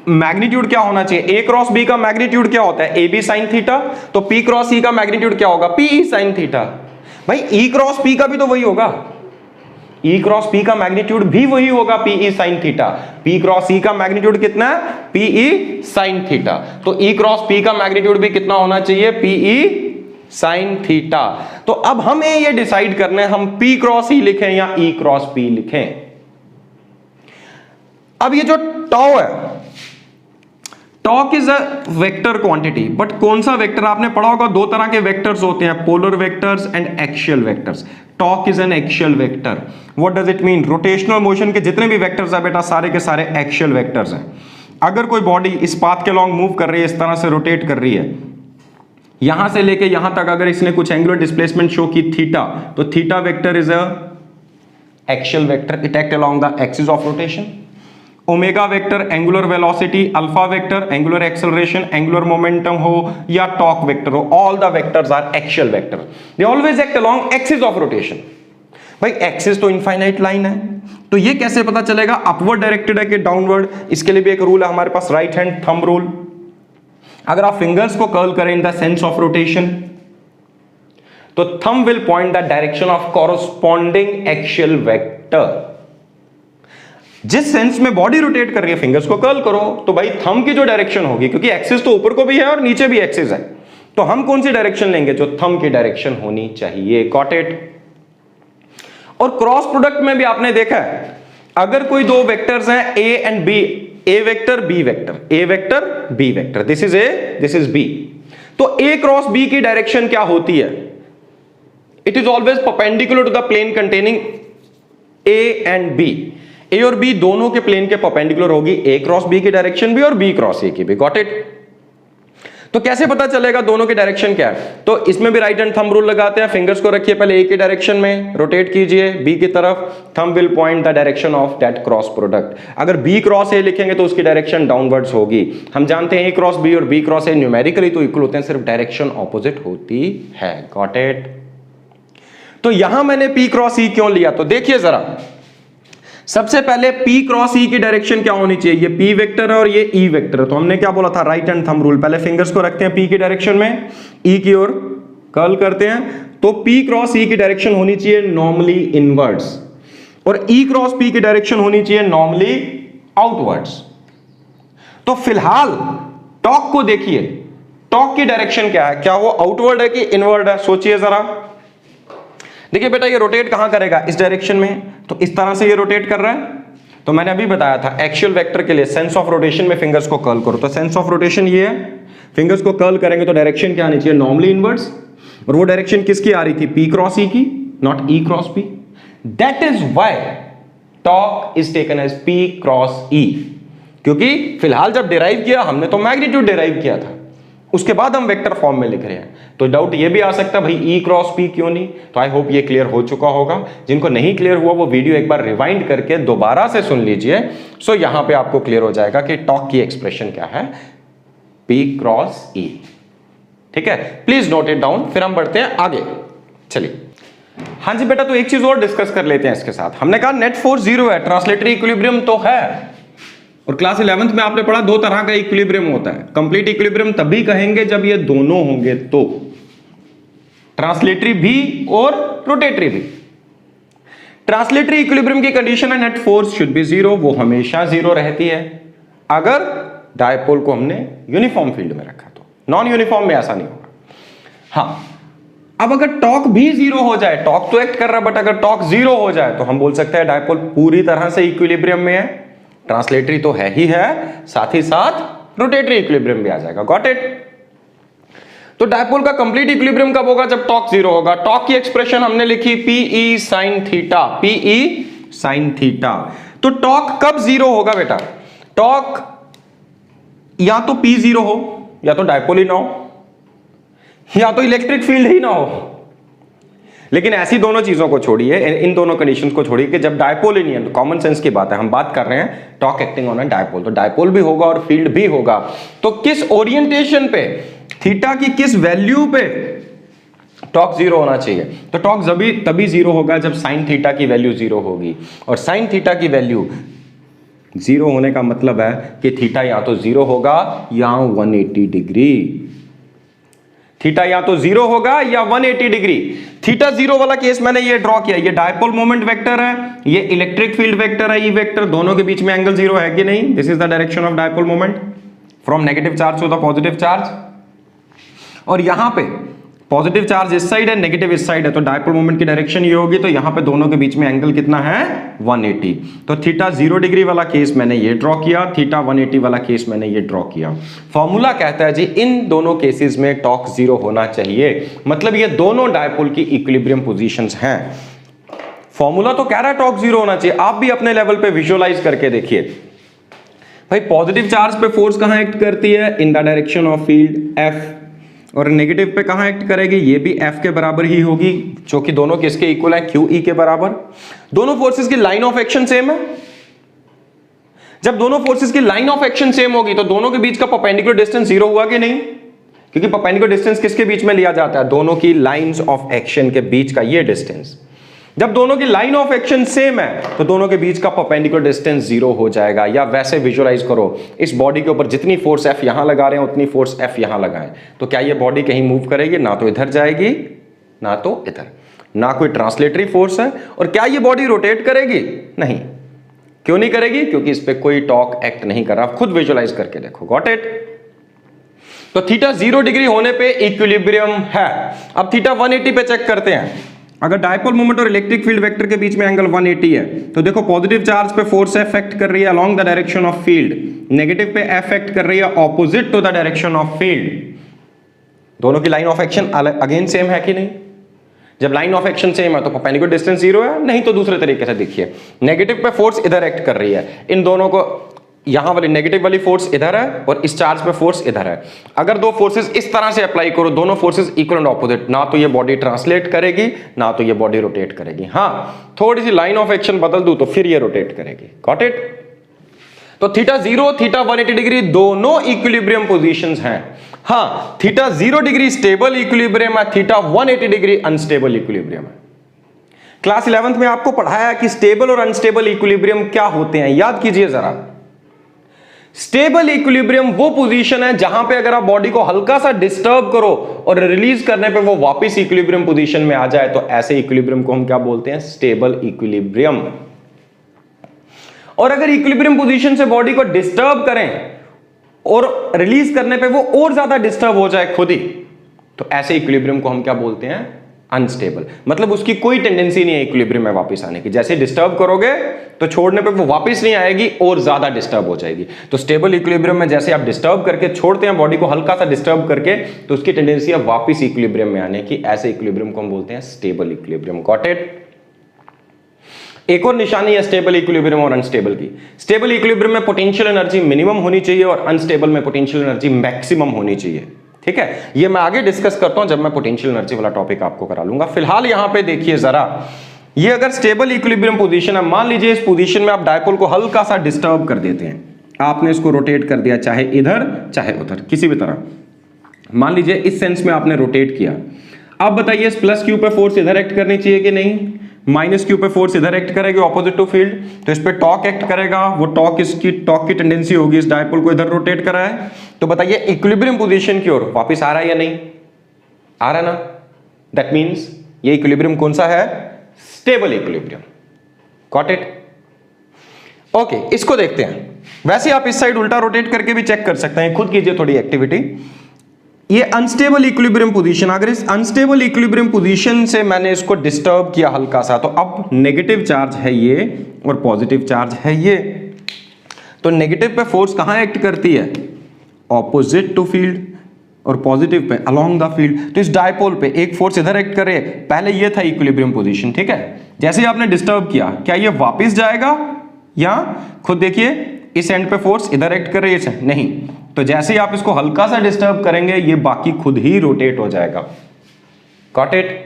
मैग्नीट्यूड क्या होना चाहिए, A क्रॉस B का मैग्नीट्यूड क्या होता है, AB साइन थीटा। तो P क्रॉस E का मैग्नीट्यूड क्या होगा, PE साइन थीटा। भाई E क्रॉस P का भी तो वही होगा, E क्रॉस P का मैग्नीट्यूड भी वही होगा, PE sine theta. P cross E का मैग्नीट्यूड कितना है, PE साइन थीटा। तो E क्रॉस P का मैग्नीट्यूड भी कितना होना चाहिए, PE साइन थीटा। तो अब हमें ये डिसाइड करना है हम P क्रॉस E लिखें या E क्रॉस P लिखें। अब ये जो टॉ है, torque is a vector quantity, but कौन सा वेक्टर आपने पढ़ा होगा, दो तरह के वेक्टर्स होते हैं, polar vectors and axial vectors. Torque is an axial vector. What does it mean, rotational motion के जितने भी वेक्टर्स है बेटा सारे के सारे एक्सियल वेक्टर्स हैं। अगर कोई बॉडी इस पाथ के लॉन्ग मूव कर रही है, इस तरह से रोटेट कर रही है, यहां से लेके यहां तक अगर इसने कुछ एंगुलर डिस्प्लेसमेंट शो की थीटा, तो theta vector is a axial vector, it act along the axis of rotation. Omega vector angular velocity, alpha vector angular acceleration, angular momentum हो या टॉर्क वेक्टर हो, all the vectors are axial vector, they always act along axis of rotation. भाई एक्सिस तो इनफाइनाइट लाइन है, तो ये कैसे पता चलेगा अपवर्ड डायरेक्टेड है कि डाउनवर्ड? इसके लिए भी एक रूल है हमारे पास, राइट हैंड थंब रूल। अगर आप फिंगर्स को कर्ल करें in the sense of rotation, तो thumb will point the direction of corresponding axial vector. जिस सेंस में बॉडी रोटेट कर रही है, फिंगर्स को कर्ल करो, तो भाई थंब की जो डायरेक्शन होगी, क्योंकि एक्सिस तो ऊपर को भी है और नीचे भी एक्सिस है, तो हम कौन सी डायरेक्शन लेंगे? जो थंब की डायरेक्शन होनी चाहिए। Got it? और क्रॉस प्रोडक्ट में भी आपने देखा है, अगर कोई दो वेक्टर्स हैं A and B, A vector B vector, A vector B vector, this is A this is B, तो ए क्रॉस बी की डायरेक्शन क्या होती है? It is always perpendicular to the plane containing A and B. A और बी दोनों के प्लेन के परपेंडिकुलर होगी ए क्रॉस बी की डायरेक्शन भी और बी क्रॉस ए की भी। Got it? तो कैसे पता चलेगा दोनों की डायरेक्शन क्या है? तो इसमें भी राइट हैंड थंब रूल लगाते हैं। फिंगर्स को रखिए पहले ए की डायरेक्शन में, रोटेट कीजिए बी की तरफ, thumb will point the direction of that cross product. अगर बी क्रॉस ए लिखेंगे तो उसकी डायरेक्शन डाउनवर्ड्स होगी। हम जानते हैं ए क्रॉस बी और बी क्रॉस ए न्यूमेरिकली तो इक्वल होते हैं, सिर्फ डायरेक्शन ऑपोजिट होती है। Got it? तो यहां मैंने पी क्रॉस ई क्यों लिया? तो देखिए जरा, सबसे पहले P क्रॉस E की डायरेक्शन क्या होनी चाहिए? ये P वेक्टर है और ये E वेक्टर है, तो हमने क्या बोला था? Right hand thumb rule. पहले फिंगर्स को रखते हैं P की डायरेक्शन में, E की ओर कर्ल करते हैं, तो P क्रॉस E की डायरेक्शन होनी चाहिए नॉर्मली इनवर्ड्स और E क्रॉस P की डायरेक्शन होनी चाहिए नॉर्मली आउटवर्ड्स। तो फिलहाल टॉक को देखिए, टॉक की डायरेक्शन क्या है? क्या वो आउटवर्ड है कि इनवर्ड है? सोचिए जरा। देखिए बेटा, ये रोटेट कहां करेगा? इस डायरेक्शन में, तो इस तरह से ये रोटेट कर रहा है। तो मैंने अभी बताया था एक्चुअल वेक्टर के लिए सेंस ऑफ रोटेशन में फिंगर्स को कर्ल करो, तो सेंस ऑफ रोटेशन ये है, फिंगर्स को कर्ल करेंगे तो डायरेक्शन क्या आनी चाहिए? Normally inwards. और वो डायरेक्शन किसकी आ रही थी? P क्रॉस E की, not E cross P। That is why torque is taken as P cross E, क्योंकि फिलहाल जब डिराइव किया हमने तो मैग्नीट्यूड डिराइव किया था, उसके बाद हम वेक्टर फॉर्म में लिख रहे हैं। तो डाउट ये भी आ सकता है भाई E क्रॉस P क्यों नहीं? तो आई होप ये क्लियर हो चुका होगा। जिनको नहीं क्लियर हुआ वो वीडियो एक बार रिवाइंड करके दोबारा से सुन लीजिए, सो यहां पे आपको क्लियर हो जाएगा कि टॉक की एक्सप्रेशन क्या है, P क्रॉस E। ठीक है, प्लीज नोट इट डाउन, फिर हम बढ़ते हैं आगे। चलिए, हाँ जी बेटा, तो एक चीज और डिस्कस कर लेते हैं इसके साथ। हमने कहा नेट फोर्स 0 है, ट्रांसलेटरी इक्विलिब्रियम तो है, और क्लास 11th में आपने पढ़ा दो तरह का इक्विलिब्रियम होता है। कंप्लीट इक्विलिब्रियम तभी कहेंगे जब ये दोनों होंगे, तो ट्रांसलेटरी भी और रोटेटरी भी। ट्रांसलेटरी इक्विलिब्रियम की कंडीशन है नेट फोर्स शुड बी 0, वो हमेशा 0 रहती है अगर डायपोल को हमने यूनिफॉर्म फील्ड में रखा, तो नॉन यूनिफॉर्म में ऐसा नहीं होगा। हाँ, अब अगर टॉक भी 0 हो जाए, टॉक तो एक्ट कर रहा है बट अगर टॉक 0 हो जाए तो हम बोल सकते हैं डायपोल पूरी तरह से इक्विलिब्रियम में है। ट्रांसलेटरी तो है ही है, साथ ही साथ रोटेटरी इक्विलिब्रियम भी आ जाएगा। Got it? तो डायपोल का कंप्लीट इक्विलिब्रियम कब होगा? जब टॉक 0 होगा। टॉक की एक्सप्रेशन हमने लिखी PE sin theta, PE sin theta. तो टॉक कब 0 होगा बेटा? टॉक या तो P 0 हो, या तो डायपोल ही ना हो, या तो इलेक्ट्रिक फील्ड ही ना हो। लेकिन ऐसी दोनों चीजों को छोड़िए, इन दोनों कंडीशंस को छोड़िए कि जब डायपोल ही नहीं है, तो कॉमन सेंस की बात है, हम बात कर रहे हैं talk acting on a dipole, तो डायपोल भी होगा और फील्ड भी होगा। तो किस ओरिएंटेशन पे, थीटा की किस वैल्यू पे टॉक 0 होना चाहिए? तो टॉक तभी 0 होगा जब साइन थीटा की वैल्यू 0 होगी, और साइन थीटा की वैल्यू 0 होने का मतलब है कि थीटा या तो 0 होगा या 180 डिग्री। थीटा या तो 0 होगा या 180 डिग्री। थीटा 0 वाला केस मैंने ये ड्रॉ किया, ये डायपोल मोमेंट वेक्टर है, ये इलेक्ट्रिक फील्ड वेक्टर है, ई वेक्टर, दोनों के बीच में एंगल 0 है कि नहीं? This is the direction of dipole moment from negative charge to the positive charge. और यहां पे पॉजिटिव चार्ज इस साइड है, नेगेटिव इस साइड है, तो डायपोल मोमेंट की डायरेक्शन ये होगी, तो यहां पे दोनों के बीच में एंगल कितना है? 180। तो थीटा 0 डिग्री वाला केस मैंने ये ड्रॉ किया, थीटा 180 वाला केस मैंने ये ड्रॉ किया। फॉर्मूला कहता है जी इन दोनों केसेस में टॉक 0 होना चाहिए, मतलब ये दोनों डायपोल की इक्विलिब्रियम पोजीशंस हैं। फॉर्मूला तो कह रहा है टॉक 0 होना चाहिए, आप भी अपने लेवल पे विजुअलाइज करके देखिए। भाई पॉजिटिव चार्ज पे फोर्स कहां एक्ट करती है? इन the direction of field F, और नेगेटिव पे कहां एक्ट करेगी? ये भी F के बराबर ही होगी, जो कि दोनों किसके इक्वल है? QE के बराबर। दोनों फोर्सेस की लाइन ऑफ एक्शन सेम है। जब दोनों फोर्सेस की लाइन ऑफ एक्शन सेम होगी तो दोनों के बीच का परपेंडिकुलर डिस्टेंस 0 हुआ कि नहीं? क्योंकि परपेंडिकुलर डिस्टेंस किसके बीच में लिया जाता है? दोनों की लाइंस ऑफ एक्शन के बीच का ये डिस्टेंस। जब दोनों की लाइन ऑफ एक्शन सेम है तो दोनों के बीच का परपेंडिकुलर डिस्टेंस 0 हो जाएगा। या वैसे विजुअलाइज करो, इस बॉडी के ऊपर जितनी फोर्स F यहां लगा रहे हैं उतनी फोर्स F यहां लगाएं, तो क्या ये बॉडी कहीं मूव करेगी? ना तो इधर जाएगी ना तो इधर, ना कोई ट्रांसलेटरी फोर्स है। और क्या ये बॉडी रोटेट करेगी? नहीं। क्यों नहीं करेगी? क्योंकि इस पे कोई टॉक एक्ट नहीं कर रहा। खुद विजुअलाइज करके देखो। Got it? तो थीटा 0 डिग्री होने पे इक्विलिब्रियम है। अब थीटा 180 पे चेक करते हैं। अगर डायपोल मोमेंट और इलेक्ट्रिक फील्ड वेक्टर के बीच में एंगल 180 है तो देखो पॉजिटिव चार्ज पे फोर्स इफेक्ट कर रही है along the direction of field, negative पे इफेक्ट कर रही है opposite to the direction of field. दोनों की line of action again same है कि नहीं? जब लाइन ऑफ एक्शन सेम है तो परपेंडिकुलर डिस्टेंस जीरो है, नहीं तो दूसरे तरीके से देखिए, नेगेटिव पे फोर्स इधर एक्ट कर रही है, इन दोनों को यहां वाली नेगेटिव वाली फोर्स इधर है और इस चार्ज पे फोर्स इधर है। अगर दो फोर्सेस इस तरह से अप्लाई करो, दोनों फोर्सेस इक्वल एंड ऑपोजिट, ना तो ये बॉडी ट्रांसलेट करेगी ना तो ये बॉडी रोटेट करेगी। हां, थोड़ी सी लाइन ऑफ एक्शन बदल दूं तो फिर ये रोटेट करेगी। Got it? तो थीटा 0 थीटा 180 डिग्री दोनों इक्विलिब्रियम पोजीशंस हैं। हां, थीटा 0 डिग्री स्टेबल इक्विलिब्रियम है, थीटा 180 डिग्री अनस्टेबल इक्विलिब्रियम है। क्लास 11th में आपको पढ़ाया है कि स्टेबल और अनस्टेबल इक्विलिब्रियम क्या होते हैं, याद कीजिए जरा। स्टेबल इक्विलिब्रियम वो पोजीशन है जहां पे अगर आप बॉडी को हल्का सा डिस्टर्ब करो और रिलीज करने पे वो वापस इक्विलिब्रियम पोजीशन में आ जाए, तो ऐसे इक्विलिब्रियम को हम क्या बोलते हैं? Stable equilibrium. और अगर इक्विलिब्रियम पोजीशन से बॉडी को डिस्टर्ब करें और रिलीज करने पे वो और ज्यादा डिस्टर्ब हो जाए खुद ही, तो ऐसे इक्विलिब्रियम को हम क्या बोलते हैं? अनस्टेबल। मतलब उसकी कोई टेंडेंसी नहीं है इक्विलिब्रियम में वापस आने की, जैसे डिस्टर्ब करोगे तो छोड़ने पे वो वापस नहीं आएगी और ज्यादा डिस्टर्ब हो जाएगी। तो स्टेबल इक्विलिब्रियम में जैसे आप डिस्टर्ब करके छोड़ते हैं बॉडी को, हल्का सा डिस्टर्ब करके, तो उसकी टेंडेंसी है वापस इक्विलिब्रियम में आने की। ऐसे इक्विलिब्रियम को हम बोलते हैं स्टेबल इक्विलिब्रियम। Got it? एक और निशानी है स्टेबल इक्विलिब्रियम और अनस्टेबल की। स्टेबल इक्विलिब्रियम में पोटेंशियल एनर्जी मिनिमम होनी चाहिए और अनस्टेबल में पोटेंशियल एनर्जी मैक्सिमम होनी चाहिए। ठीक है, ये मैं आगे डिस्कस करता हूं जब मैं पोटेंशियल एनर्जी वाला टॉपिक आपको करा लूंगा। फिलहाल यहां पे देखिए जरा, ये अगर स्टेबल इक्विलिब्रियम पोजीशन है, मान लीजिए इस पोजीशन में आप डायपोल को हल्का सा डिस्टर्ब कर देते हैं, आपने इसको रोटेट कर दिया, चाहे इधर चाहे उधर, किसी भी तरह, मान लीजिए इस सेंस में आपने रोटेट किया। अब बताइए इस प्लस क्यू पे फोर्स इधर एक्ट करनी चाहिए कि नहीं? माइनस क्यू पे फोर्स इधर एक्ट करेगी ऑपोजिट टू फील्ड, तो इस पे टॉर्क एक्ट करेगा, वो टॉर्क की टेंडेंसी होगी इस डायपोल को इधर रोटेट करा है, तो बताइए इक्विलिब्रियम पोजीशन की ओर वापस आ रहा है या नहीं? आ रहा है ना? दैट मींस ये इक्विलिब्रियम कौन सा है? Stable equilibrium. Got it? Okay, इसको देखते हैं। वैसे आप इस साइड उल्टा रोटेट करके भी चेक कर सकते हैं, खुद कीजिए थोड़ी एक्टिविटी। ये अनस्टेबल इक्विलिब्रियम पोजीशन, अगर इस अनस्टेबल इक्विलिब्रियम पोजीशन से मैंने इसको डिस्टर्ब किया हल्का सा, तो अब नेगेटिव चार्ज है ये और पॉजिटिव चार्ज है ये, तो नेगेटिव पे फोर्स कहां एक्ट करती है? ऑपोजिट टू फील्ड, और positive pay along the field. तो इस डायपोल पे एक फोर्स इधर एक्ट करे, पहले ये था इक्विलिब्रियम पोजीशन, ठीक है। जैसे ही आपने डिस्टर्ब किया, क्या ये वापस जाएगा? या खुद देखिए इस एंड पे फोर्स इधर एक्ट कर रही है, नहीं, तो जैसे ही आप इसको हल्का सा डिस्टर्ब करेंगे ये बाकी खुद ही रोटेट हो जाएगा। Got it?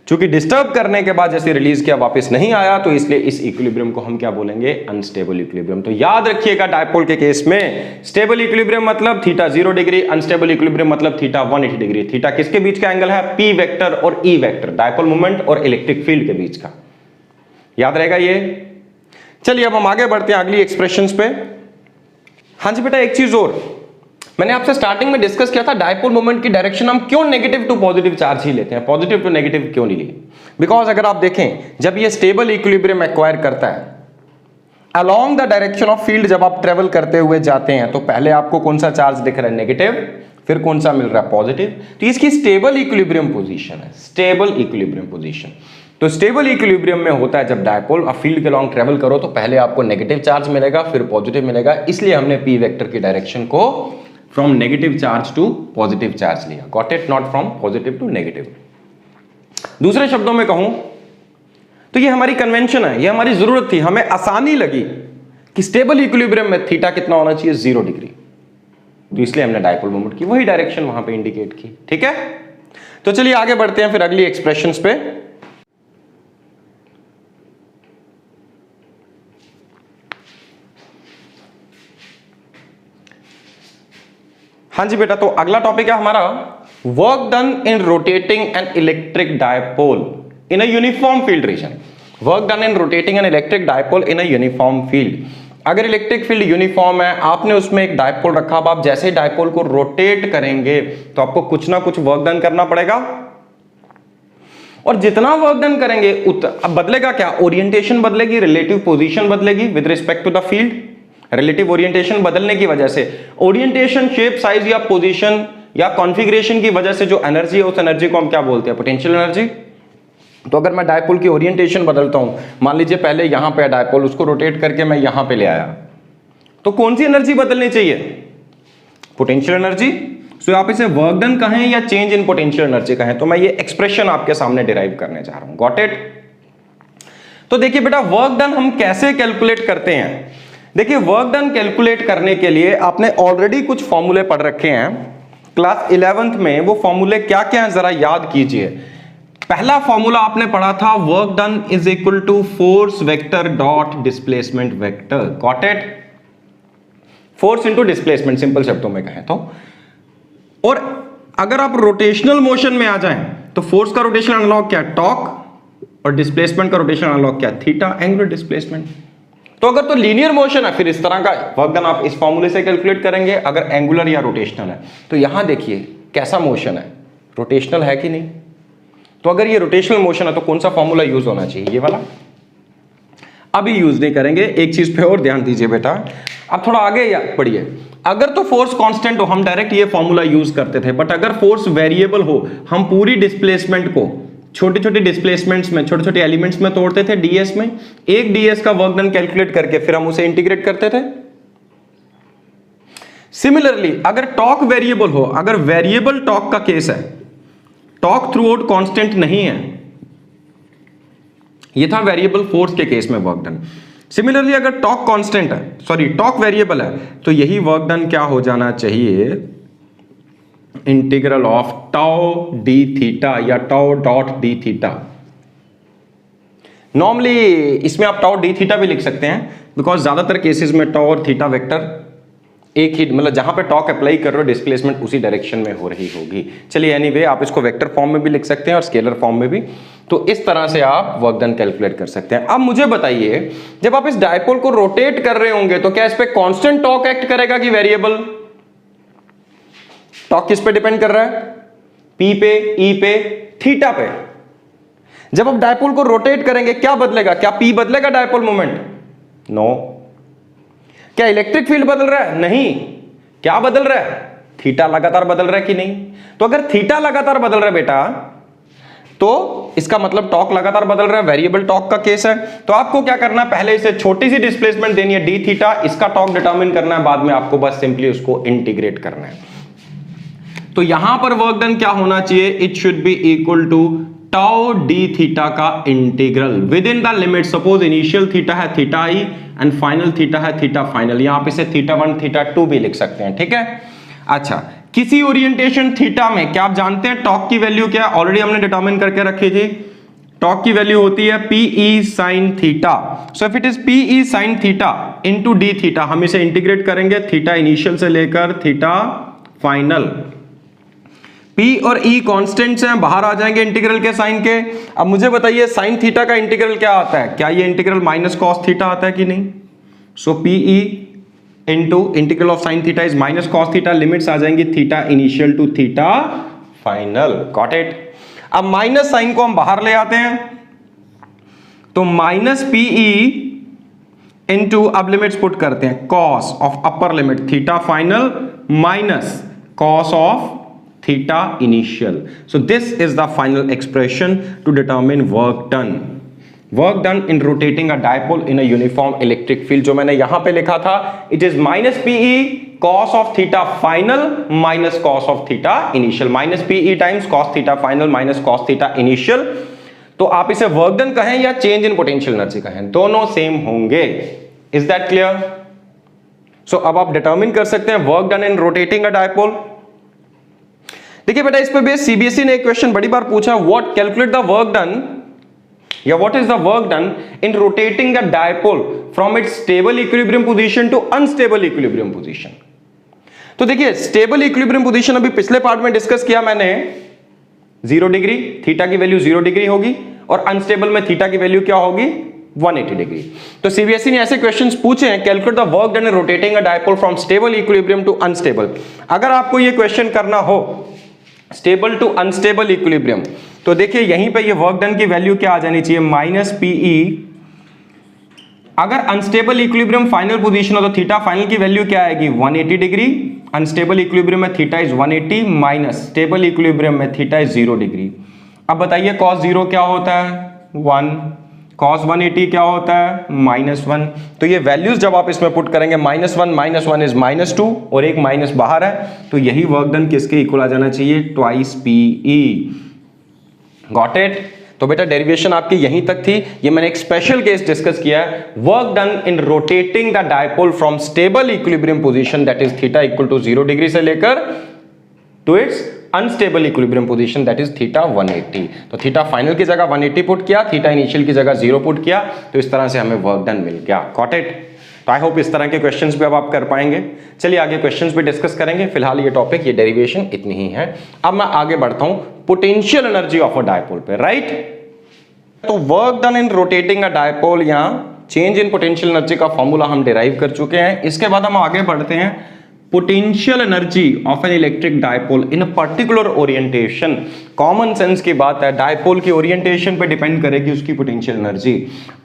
चूंकि डिस्टर्ब करने के बाद जैसे रिलीज किया वापस नहीं आया, तो इसलिए इस इक्विलिब्रियम को हम क्या बोलेंगे? Unstable equilibrium. तो याद रखिएगा डायपोल के केस में स्टेबल इक्विलिब्रियम मतलब थीटा 0 डिग्री, अनस्टेबल इक्विलिब्रियम मतलब थीटा 180 डिग्री। थीटा किसके बीच का एंगल है? पी वेक्टर और ई वेक्टर, डायपोल मोमेंट और इलेक्ट्रिक फील्ड के बीच का। याद रहेगा ये? चलिए अब हम आगे बढ़ते हैं अगली एक्सप्रेशंस पे। हाँ जी बेटा, एक चीज और मैंने आपसे स्टार्टिंग में डिस्कस किया था, डायपोल मोमेंट की डायरेक्शन हम क्यों नेगेटिव टू पॉजिटिव चार्ज ही लेते हैं, पॉजिटिव टू नेगेटिव क्यों नहीं लिए? बिकॉज अगर आप देखें, जब ये स्टेबल इक्विलिब्रियम एक्वायर करता है along the direction of field, जब आप ट्रेवल करते हुए जाते हैं, तो पहले आपको कौन सा चार्ज दिख रहा है? नेगेटिव, फिर कौन सा मिल रहा है? पॉजिटिव। तो इसकी स्टेबल इक्विलिब्रियम पोजीशन है, स्टेबल इक्विलिब्रियम पोजीशन। तो स्टेबल इक्विलिब्रियम में होता है जब डायपोल आप फील्ड के लॉन्ग ट्रेवल करो तो पहले आपको नेगेटिव चार्ज मिलेगा, फिर पॉजिटिव मिलेगा, इसलिए हमने पी वेक्टर की डायरेक्शन को from negative charge to positive charge लिया। Got it? Not from positive to negative. दूसरे शब्दों में कहूं तो ये हमारी कन्वेंशन है, ये हमारी जरूरत थी, हमें आसानी लगी कि स्टेबल इक्विलिब्रियम में थीटा कितना होना चाहिए? 0 डिग्री, तो इसलिए हमने डायपोल मोमेंट की वही डायरेक्शन वहां पे इंडिकेट की। ठीक है, तो चलिए आगे बढ़ते हैं फिर अगली एक्सप्रेशंस पे। हाँ जी बेटा, तो अगला टॉपिक है हमारा work done in rotating N electric dipole in a uniform field region. Work done in rotating N electric dipole in a uniform field. अगर इलेक्ट्रिक फील्ड यूनिफॉर्म है, आपने उसमें एक डायपोल रखा, अब आप जैसे ही डायपोल को रोटेट करेंगे तो आपको कुछ ना कुछ वर्क डन करना पड़ेगा, और जितना वर्क डन करेंगे अब बदलेगा क्या? ओरिएंटेशन बदलेगी, रिलेटिव पोजीशन बदलेगी with respect to the field. Relative orientation बदलने की वजह से, ओरिएंटेशन, शेप, साइज या पोजीशन या कॉन्फ़िगरेशन की वजह से जो एनर्जी है उस एनर्जी को हम क्या बोलते हैं? Potential energy. तो अगर मैं डायपोल की ओरिएंटेशन बदलता हूं, मान लीजिए पहले यहां पे डायपोल, उसको रोटेट करके मैं यहां पे ले आया, तो कौन सी एनर्जी बदलनी चाहिए? Potential energy. सो आप इसे वर्क डन कहें या चेंज इन पोटेंशियल एनर्जी कहें, तो मैं ये एक्सप्रेशन आपके सामने डिराइव करने जा रहा हूं। Got it? तो देखिए बेटा, वर्क डन हम कैसे कैलकुलेट करते हैं? देखिए, वर्क डन कैलकुलेट करने के लिए आपने ऑलरेडी कुछ फॉर्मूले पढ़ रखे हैं क्लास 11th में। वो फॉर्मूले क्या क्या हैं जरा याद कीजिए। पहला फॉर्मूला आपने पढ़ा था, work done is equal to force vector dot displacement vector. Got it? Force into displacement, simple शब्दों में कहें तो। और अगर आप रोटेशनल मोशन में आ जाएं तो फोर्स का रोटेशन एनालॉग क्या है? टॉर्क, और डिस्प्लेसमेंट का रोटेशन एनालॉग क्या है? Theta, angular displacement. तो अगर तो लीनियर मोशन है फिर इस तरह का वर्क डन आप इस फॉर्मूले से कैलकुलेट करेंगे। अगर एंगुलर या रोटेशनल है तो यहां देखिए कैसा मोशन है, रोटेशनल है कि नहीं। तो अगर ये रोटेशनल मोशन है तो कौन सा फॉर्मूला यूज होना चाहिए? ये वाला। अभी यूज नहीं करेंगे, एक चीज पे और ध्यान दीजिए बेटा। अब थोड़ा आगे पढ़िए। अगर तो फोर्स कांस्टेंट हो हम डायरेक्ट ये फॉर्मूला यूज करते थे, बट अगर फोर्स वेरिएबल हो हम पूरी डिस्प्लेसमेंट को छोटे छोटे डिस्प्लेसमेंट्स में, छोटे छोटे एलिमेंट्स में तोड़ते थे डीएस में। एक डीएस का वर्क डन कैलकुलेट करके फिर हम उसे इंटीग्रेट करते थे। सिमिलरली अगर टॉर्क वेरिएबल हो, अगर वेरिएबल टॉर्क का केस है, टॉर्क थ्रू आउट कांस्टेंट नहीं है, ये था वेरिएबल फोर्स के केस में वर्क डन। सिमिलरली अगर टॉर्क कांस्टेंट है, सॉरी टॉर्क वेरिएबल है, तो यही वर्क डन क्या हो जाना चाहिए? Integral of tau d theta या tau dot d theta. Normally इसमें आप टाउ डी थीटा भी लिख सकते हैं, बिकॉज ज्यादातर केसेस में टाउ और थीटा वेक्टर एक ही, मतलब जहां पे टॉर्क अप्लाई कर रहे हो डिस्प्लेसमेंट उसी डायरेक्शन में हो रही होगी। चलिए एनीवे आप इसको वेक्टर फॉर्म में भी लिख सकते हैं और स्केलर फॉर्म में भी। तो इस तरह से आप वर्क डन कैलकुलेट कर सकते हैं। अब मुझे बताइए, जब आप इस डायपोल को रोटेट कर रहे होंगे तो क्या इस पे कांस्टेंट टॉर्क एक्ट करेगा कि वेरिएबल? टॉर्क किस पे डिपेंड कर रहा है? पी पे, ई पे, थीटा पे। जब आप डायपोल को रोटेट करेंगे क्या बदलेगा? क्या पी बदलेगा डायपोल मोमेंट? नो। क्या इलेक्ट्रिक फील्ड बदल रहा है? नहीं। क्या बदल रहा है? थीटा लगातार बदल रहा है कि नहीं? तो अगर थीटा लगातार बदल रहा है बेटा, तो इसका मतलब टॉर्क लगातार बदल रहा है, वेरिएबल टॉर्क का केस है। तो आपको क्या करना है? पहले इसे छोटी सी डिस्प्लेसमेंट देनी है डी थीटा, इसका टॉर्क डिटरमिन करना है, बाद में आपको बस सिंपली उसको इंटीग्रेट करना है। तो यहां पर वर्क डन क्या होना चाहिए? It should be equal to tau d theta का integral within the limit. Suppose initial theta है theta I and final theta है थीटा फाइनल, यहां आप इसे थीटा 1 थीटा 2 भी लिख सकते हैं। ठीक है। अच्छा, किसी ओरिएंटेशन थीटा में क्या आप जानते हैं टॉर्क की वैल्यू क्या? ऑलरेडी हमने डिटरमिन करके रखी थी। टॉर्क की वैल्यू होती है PE sine theta. So if it is PE sine theta into d theta, हम इसे इंटीग्रेट करेंगे थीटा इनिशियल से लेकर थीटा फाइनल। P और E कॉन्स्टेंट्स हैं, बाहर आ जाएंगे इंटीग्रल के साइन के। अब मुझे बताइए साइन थीटा का इंटीग्रल क्या आता है? क्या ये इंटीग्रल माइनस कॉस थीटा आता है कि नहीं? So PE into integral of sine theta is minus cos theta. Limits आ जाएंगी theta initial to theta final. Got it? अब माइनस साइन को हम बाहर ले आते हैं, तो माइनस PE इंटू, अब लिमिट्स पुट करते हैं, cos of upper limit theta final minus cos of theta initial. So this is the final expression to determine work done. Work done in rotating a dipole in a uniform electric field. जो मैंने यहां पे लिखा था, it is minus PE cos of theta final minus cos of theta initial. Minus PE times cos theta final minus cos theta initial. तो आप इसे work done कहें या change in potential energy कहें, दोनों सेम होंगे। Is that clear? So अब आप determine कर सकते हैं work done in rotating a dipole. देखिए बेटा, इस पे बेस सीबीएसई ने एक क्वेश्चन बड़ी बार पूछा, what calculate the work done या what is the work done in rotating the dipole from its stable equilibrium position to unstable equilibrium position. तो देखिए स्टेबल इक्विलिब्रियम पोजीशन अभी पिछले पार्ट में डिस्कस किया मैंने, 0 डिग्री, थीटा की वैल्यू 0 डिग्री होगी, और अनस्टेबल में थीटा की वैल्यू क्या होगी? 180 डिग्री। तो सीबीएसई ने ऐसे क्वेश्चंस पूछे हैं, calculate the work done in rotating a dipole from stable equilibrium to unstable. अगर आपको ये क्वेश्चन करना हो स्टेबल टू अनस्टेबल इक्विलिब्रियम, तो देखिए यहीं पे ये वर्क डन की वैल्यू क्या आ जानी चाहिए? माइनस PE अगर अनस्टेबल इक्विलिब्रियम फाइनल पोजीशन हो तो थीटा फाइनल की वैल्यू क्या आएगी 180 डिग्री। अनस्टेबल इक्विलिब्रियम में theta is 180 minus stable equilibrium में थीटा इज 0 डिग्री। अब बताइए cos 0 क्या होता है 1, cos 180 क्या होता है -1। तो ये वैल्यूज जब आप इसमें पुट करेंगे -1 इज -2 और एक माइनस बाहर है, तो यही वर्क डन किसके इक्वल आ जाना चाहिए, ट्वाइस PE। Got it. तो बेटा डेरिवेशन आपकी यहीं तक थी। ये मैंने एक स्पेशल केस डिस्कस किया है, work done in rotating the dipole from stable equilibrium position that is theta equal to 0 degree से लेकर to its unstable equilibrium position that is theta 180। तो थीटा फाइनल की जगह 180 पुट किया, थीटा इनिशियल की जगह 0 पुट किया, तो इस तरह से हमें वर्क डन मिल गया। Got it. तो आई होप इस तरह के क्वेश्चंस भी अब आप कर पाएंगे। चलिए आगे क्वेश्चंस भी डिस्कस करेंगे, फिलहाल ये टॉपिक, ये डेरिवेशन इतनी ही है। अब मैं आगे बढ़ता हूं potential energy of a dipole पे, राइट। तो work done in rotating a dipole, यहां चेंज इन पोटेंशियल एनर्जी का फॉर्मूला हम डिराइव कर चुके हैं। इसके बाद हम आगे बढ़ते हैं potential energy of an electric dipole in a particular orientation. Common sense की बात है, डायपोल की ओरिएंटेशन पे डिपेंड करेगी उसकी पोटेंशियल एनर्जी।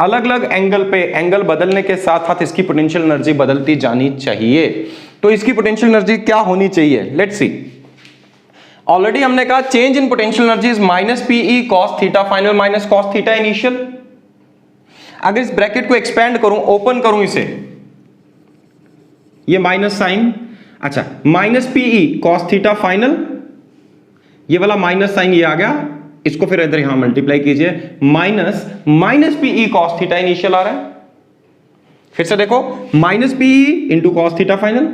अलग अलग एंगल पे, एंगल बदलने के साथ साथ इसकी पोटेंशियल एनर्जी बदलती जानी चाहिए। तो इसकी पोटेंशियल एनर्जी क्या होनी चाहिए, लेट्स सी। ऑलरेडी हमने कहा change in potential energy is -PE cos theta final minus cos theta initial. अगर इस ब्रैकेट को एक्सपेंड करूं, ओपन करूं इसे, ये माइनस साइन, अच्छा -PE cos थीटा फाइनल, ये वाला माइनस साइन ये आ गया, इसको फिर इधर यहां मल्टीप्लाई कीजिए, minus PE cos theta initial आ रहा है। फिर से देखो -PE into cos theta final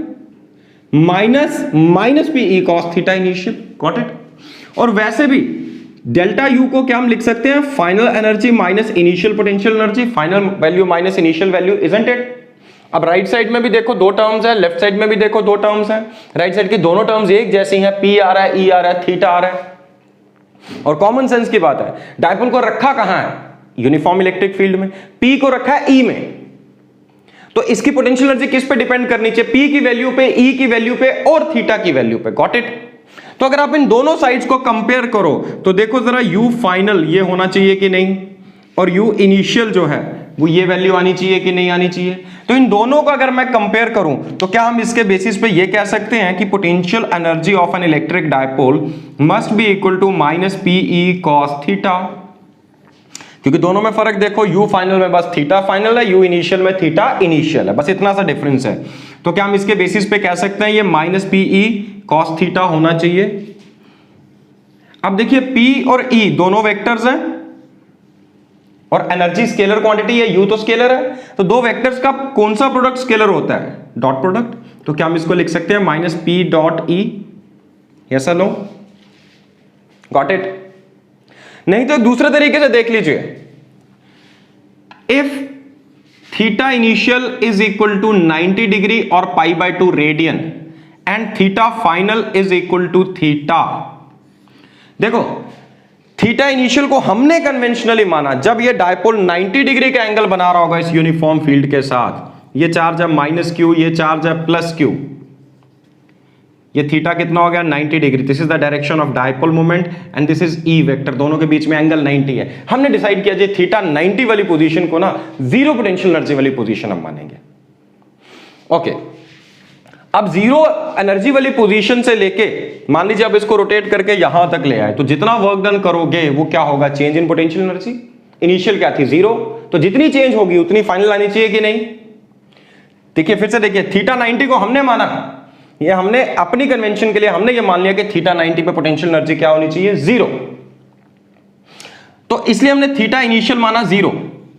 minus PE cos theta initial. Got it. और वैसे भी डेल्टा U को क्या हम लिख सकते हैं, final energy minus initial potential energy, final value minus initial value, isn't it. अब राइट साइड में भी देखो दो टर्म्स है, लेफ्ट साइड में भी देखो दो टर्म्स हैं। राइट साइड की दोनों टर्म्स एक जैसी हैं, P आ रहा है, E आ रहा है, थीटा आ रहा है। और कॉमन सेंस की बात है, डायपोल को रखा कहां है, यूनिफॉर्म इलेक्ट्रिक फील्ड में, P को रखा है E में। तो इसकी पोटेंशियल एनर्जी किस पे डिपेंड करनी चाहिए, P की वैल्यू पे, E की वैल्यू पे और थीटा की वैल्यू पे। Got it. तो अगर आप इन दोनों साइड्स को कंपेयर करो तो देखो जरा U फाइनल ये होना चाहिए कि नहीं, और U इनिशियल जो है वो ये वैल्यू आनी चाहिए कि नहीं आनी चाहिए। तो इन दोनों को अगर मैं कंपेयर करूं तो क्या हम इसके बेसिस पे ये कह सकते हैं कि potential energy of an electric dipole must be equal to -PE cos theta, क्योंकि दोनों में फर्क देखो, U फाइनल में बस थीटा फाइनल है, U इनिशियल में थीटा इनिशियल है, बस इतना सा डिफरेंस है। तो क्या हम इसके बेसिस पे कह सकते हैं ये -PE cos थीटा होना चाहिए। अब देखिए P और E दोनों वेक्टर्स हैं और एनर्जी स्केलर क्वांटिटी है, U तो स्केलर है, तो दो वेक्टर्स का कौन सा प्रोडक्ट स्केलर होता है, डॉट प्रोडक्ट। तो क्या हम इसको लिख सकते हैं -P डॉट E, यस और नो। Got it. नहीं तो दूसरे तरीके से देख लीजिए, if theta initial is equal to 90 degree और π/2 radian and theta final is equal to theta. देखो थीटा इनिशियल को हमने कन्वेंशनली माना जब ये डायपोल 90 डिग्री का एंगल बना रहा होगा इस यूनिफॉर्म फील्ड के साथ, ये चार्ज है -Q, ये चार्ज है +Q, ये थीटा कितना हो गया 90 degree. This is the direction of dipole moment and this is E vector, दोनों के बीच में एंगल 90 है। हमने डिसाइड किया जी थीटा 90 वाली पोजीशन को ना जीरो पोटेंशियल एनर्जी वाली पोजीशन हम मानेंगे। ओके, अब जीरो एनर्जी वाली पोजीशन से लेके मान लीजिए अब इसको रोटेट करके यहां तक ले आए, तो जितना वर्क डन करोगे वो क्या होगा, change in potential energy. Initial क्या थी 0, तो जितनी चेंज होगी उतनी फाइनल आनी चाहिए कि नहीं। देखिए फिर से देखिए, थीटा 90 को हमने माना, ये हमने अपनी कन्वेंशन के लिए हमने ये मान लिया कि थीटा 90 पे पोटेंशियल एनर्जी क्या होनी चाहिए 0, तो इसलिए हमने थीटा इनिशियल माना 0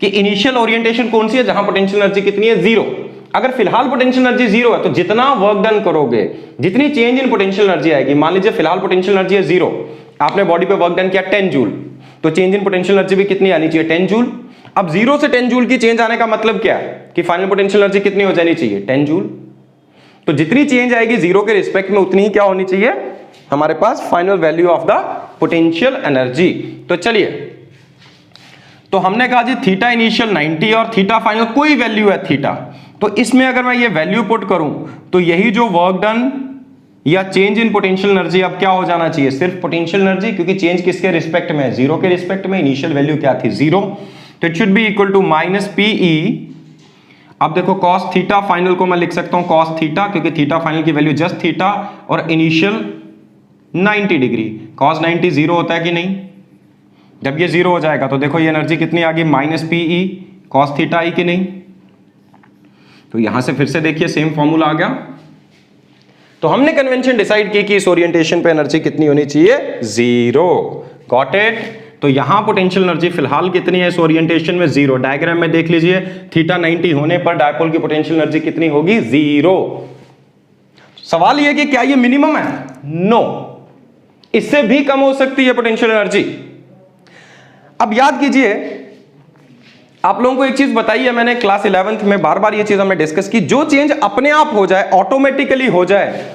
कि इनिशियल ओरिएंटेशन कौन सी है जहां पोटेंशियल एनर्जी कितनी है 0। अगर फिलहाल पोटेंशियल एनर्जी 0 है तो जितना वर्क डन करोगे, जितनी चेंज इन पोटेंशियल एनर्जी आएगी, मान लीजिए फिलहाल पोटेंशियल एनर्जी है 0, आपने बॉडी पे वर्क डन किया 10 जूल, तो चेंज इन पोटेंशियल एनर्जी भी कितनी आनी चाहिए 10 जूल। अब 0 से 10 जूल की चेंज आने का मतलब क्या है कि फाइनल पोटेंशियल एनर्जी कितनी हो जानी चाहिए 10 जूल। तो जितनी चेंज आएगी 0 के रिस्पेक्ट में उतनी ही क्या होनी चाहिए हमारे पास final value of the potential energy. तो चलिए, तो हमने कहा जी थीटा इनिशियल 90 और थीटा फाइनल कोई वैल्यू है थीटा, तो इसमें अगर मैं ये वैल्यू पुट करूं तो यही जो वर्क डन या चेंज इन पोटेंशियल एनर्जी अब क्या हो जाना चाहिए, सिर्फ पोटेंशियल एनर्जी, क्योंकि चेंज किसके रिस्पेक्ट में है 0 के रिस्पेक्ट में, इनिशियल वैल्यू क्या थी 0, तो it should be equal to -PE अब देखो cos थीटा फाइनल को मैं लिख सकता हूं cos थीटा, क्योंकि थीटा फाइनल की वैल्यू जस्ट थीटा और इनिशियल 90 डिग्री। cos 90 जीरो होता है कि नहीं? जब ये जीरो हो जाएगा तो देखो ये एनर्जी कितनी आ गई, माइनस पीई cos थीटा आई कि नहीं? तो यहां से फिर से देखिए सेम फॉर्मूला आ गया। तो हमने कन्वेंशन डिसाइड की कि इस ओरिएंटेशन पे एनर्जी कितनी होनी चाहिए, जीरो। Got it? तो यहां पोटेंशियल एनर्जी फिलहाल कितनी है इस ओरिएंटेशन में, जीरो। डायग्राम में देख लीजिए, थीटा 90 होने पर डायपोल की पोटेंशियल एनर्जी कितनी होगी, जीरो। सवाल यह कि क्या ये मिनिमम है? नो, इससे भी कम हो सकती है पोटेंशियल एनर्जी। अब याद कीजिए, आप लोगों को एक चीज बताई है मैंने क्लास 11th में, बार बार ये चीज हमने डिस्कस की, जो चेंज अपने आप हो जाए, ऑटोमेटिकली हो जाए,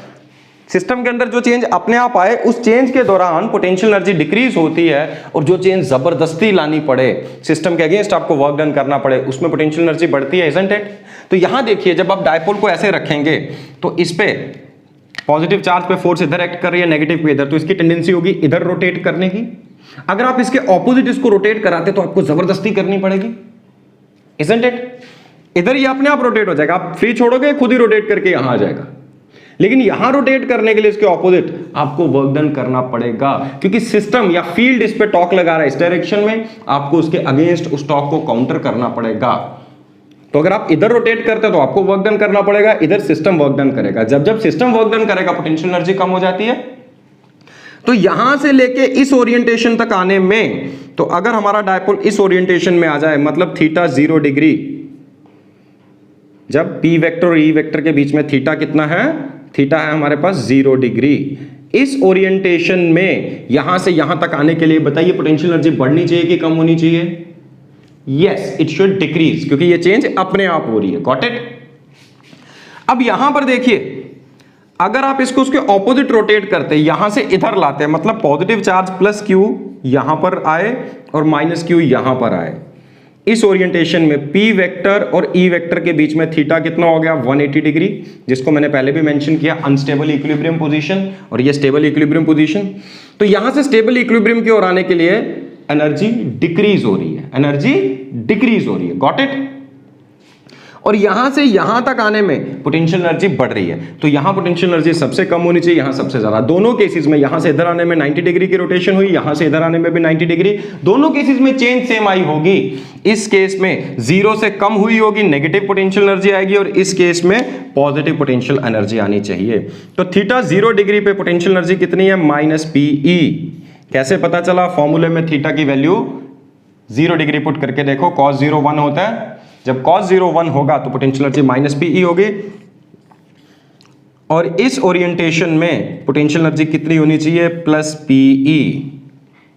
सिस्टम के अंदर जो चेंज अपने आप आए, उस चेंज के दौरान पोटेंशियल एनर्जी डिक्रीज होती है। और जो चेंज जबरदस्ती लानी पड़े, सिस्टम के अगेंस्ट आपको वर्क डन करना पड़े, उसमें पोटेंशियल एनर्जी बढ़ती है, इजंट इट? तो यहां देखिए, जब आप डायपोल को ऐसे रखेंगे तो इस पे पॉजिटिव चार्ज पे फोर्स इधर एक्ट कर रही है, नेगेटिव पे इधर, तो इसकी टेंडेंसी होगी इधर रोटेट करने की। अगर आप इसके ऑपोजिट इसको रोटेट कराते तो आपको जबरदस्ती करनी पड़ेगी, इजंट इट? इधर ये अपने आप रोटेट हो जाएगा, आप फ्री छोड़ोगे खुद ही रोटेट करके यहां आ जाएगा। लेकिन यहां रोटेट करने के लिए इसके ऑपोजिट आपको वर्क डन करना पड़ेगा, क्योंकि सिस्टम या फील्ड इस पे टॉर्क लगा रहा है इस डायरेक्शन में, आपको उसके अगेंस्ट उस टॉर्क को काउंटर करना पड़ेगा। तो अगर आप इधर रोटेट करते हो तो आपको वर्क डन करना पड़ेगा, इधर सिस्टम वर्क डन करेगा। जब जब सिस्टम वर्क डन करेगा पोटेंशियल एनर्जी कम हो जाती है। तो यहां से लेके इस ओरिएंटेशन तक आने में, तो अगर हमारा डायपोल इस ओरिएंटेशन में आ जाए, मतलब थीटा 0 डिग्री, जब पी वेक्टर और ई वेक्टर के बीच में थीटा कितना है, थीटा है हमारे पास 0 डिग्री। इस ओरिएंटेशन में यहां से यहां तक आने के लिए बताइए पोटेंशियल एनर्जी बढ़नी चाहिए कि कम होनी चाहिए? यस, इट शुड डिक्रीज, क्योंकि ये चेंज अपने आप हो रही है। Got it? अब यहां पर देखिए, अगर आप इसको उसके ऑपोजिट रोटेट करते, यहां से इधर लाते, मतलब पॉजिटिव चार्ज प्लस क्यू यहां पर आए और माइनस क्यू यहां पर आए, इस ओरिएंटेशन में पी वेक्टर और ई वेक्टर के बीच में थीटा कितना हो गया, 180 डिग्री, जिसको मैंने पहले भी मेंशन किया, अनस्टेबल इक्विलिब्रियम पोजीशन, और ये स्टेबल इक्विलिब्रियम पोजीशन। तो यहां से स्टेबल इक्विलिब्रियम की ओर आने के लिए एनर्जी डिक्रीज हो रही है, एनर्जी डिक्रीज हो रही है। Got it? और यहां से यहां तक आने में पोटेंशियल एनर्जी बढ़ रही है। तो यहां पोटेंशियल एनर्जी सबसे कम होनी चाहिए, यहां सबसे ज्यादा। दोनों केसेस में, यहां से इधर आने में 90 डिग्री की रोटेशन हुई, यहां से इधर आने में भी 90 डिग्री, दोनों केसेस में चेंज सेम आई होगी। इस केस में 0 से कम हुई होगी, नेगेटिव पोटेंशियल एनर्जी आएगी, और इस केस में पॉजिटिव पोटेंशियल एनर्जी आनी चाहिए। तो थीटा 0 डिग्री पे पोटेंशियल एनर्जी कितनी है, माइनस पीई। कैसे पता चला? फॉर्मूले में थीटा की वैल्यू 0 डिग्री पुट करके देखो, cos 0 1 होता है, जब cos 0 1 होगा तो पोटेंशियल एनर्जी माइनस पीई होगी। और इस ओरिएंटेशन में पोटेंशियल एनर्जी कितनी होनी चाहिए, प्लस पीई।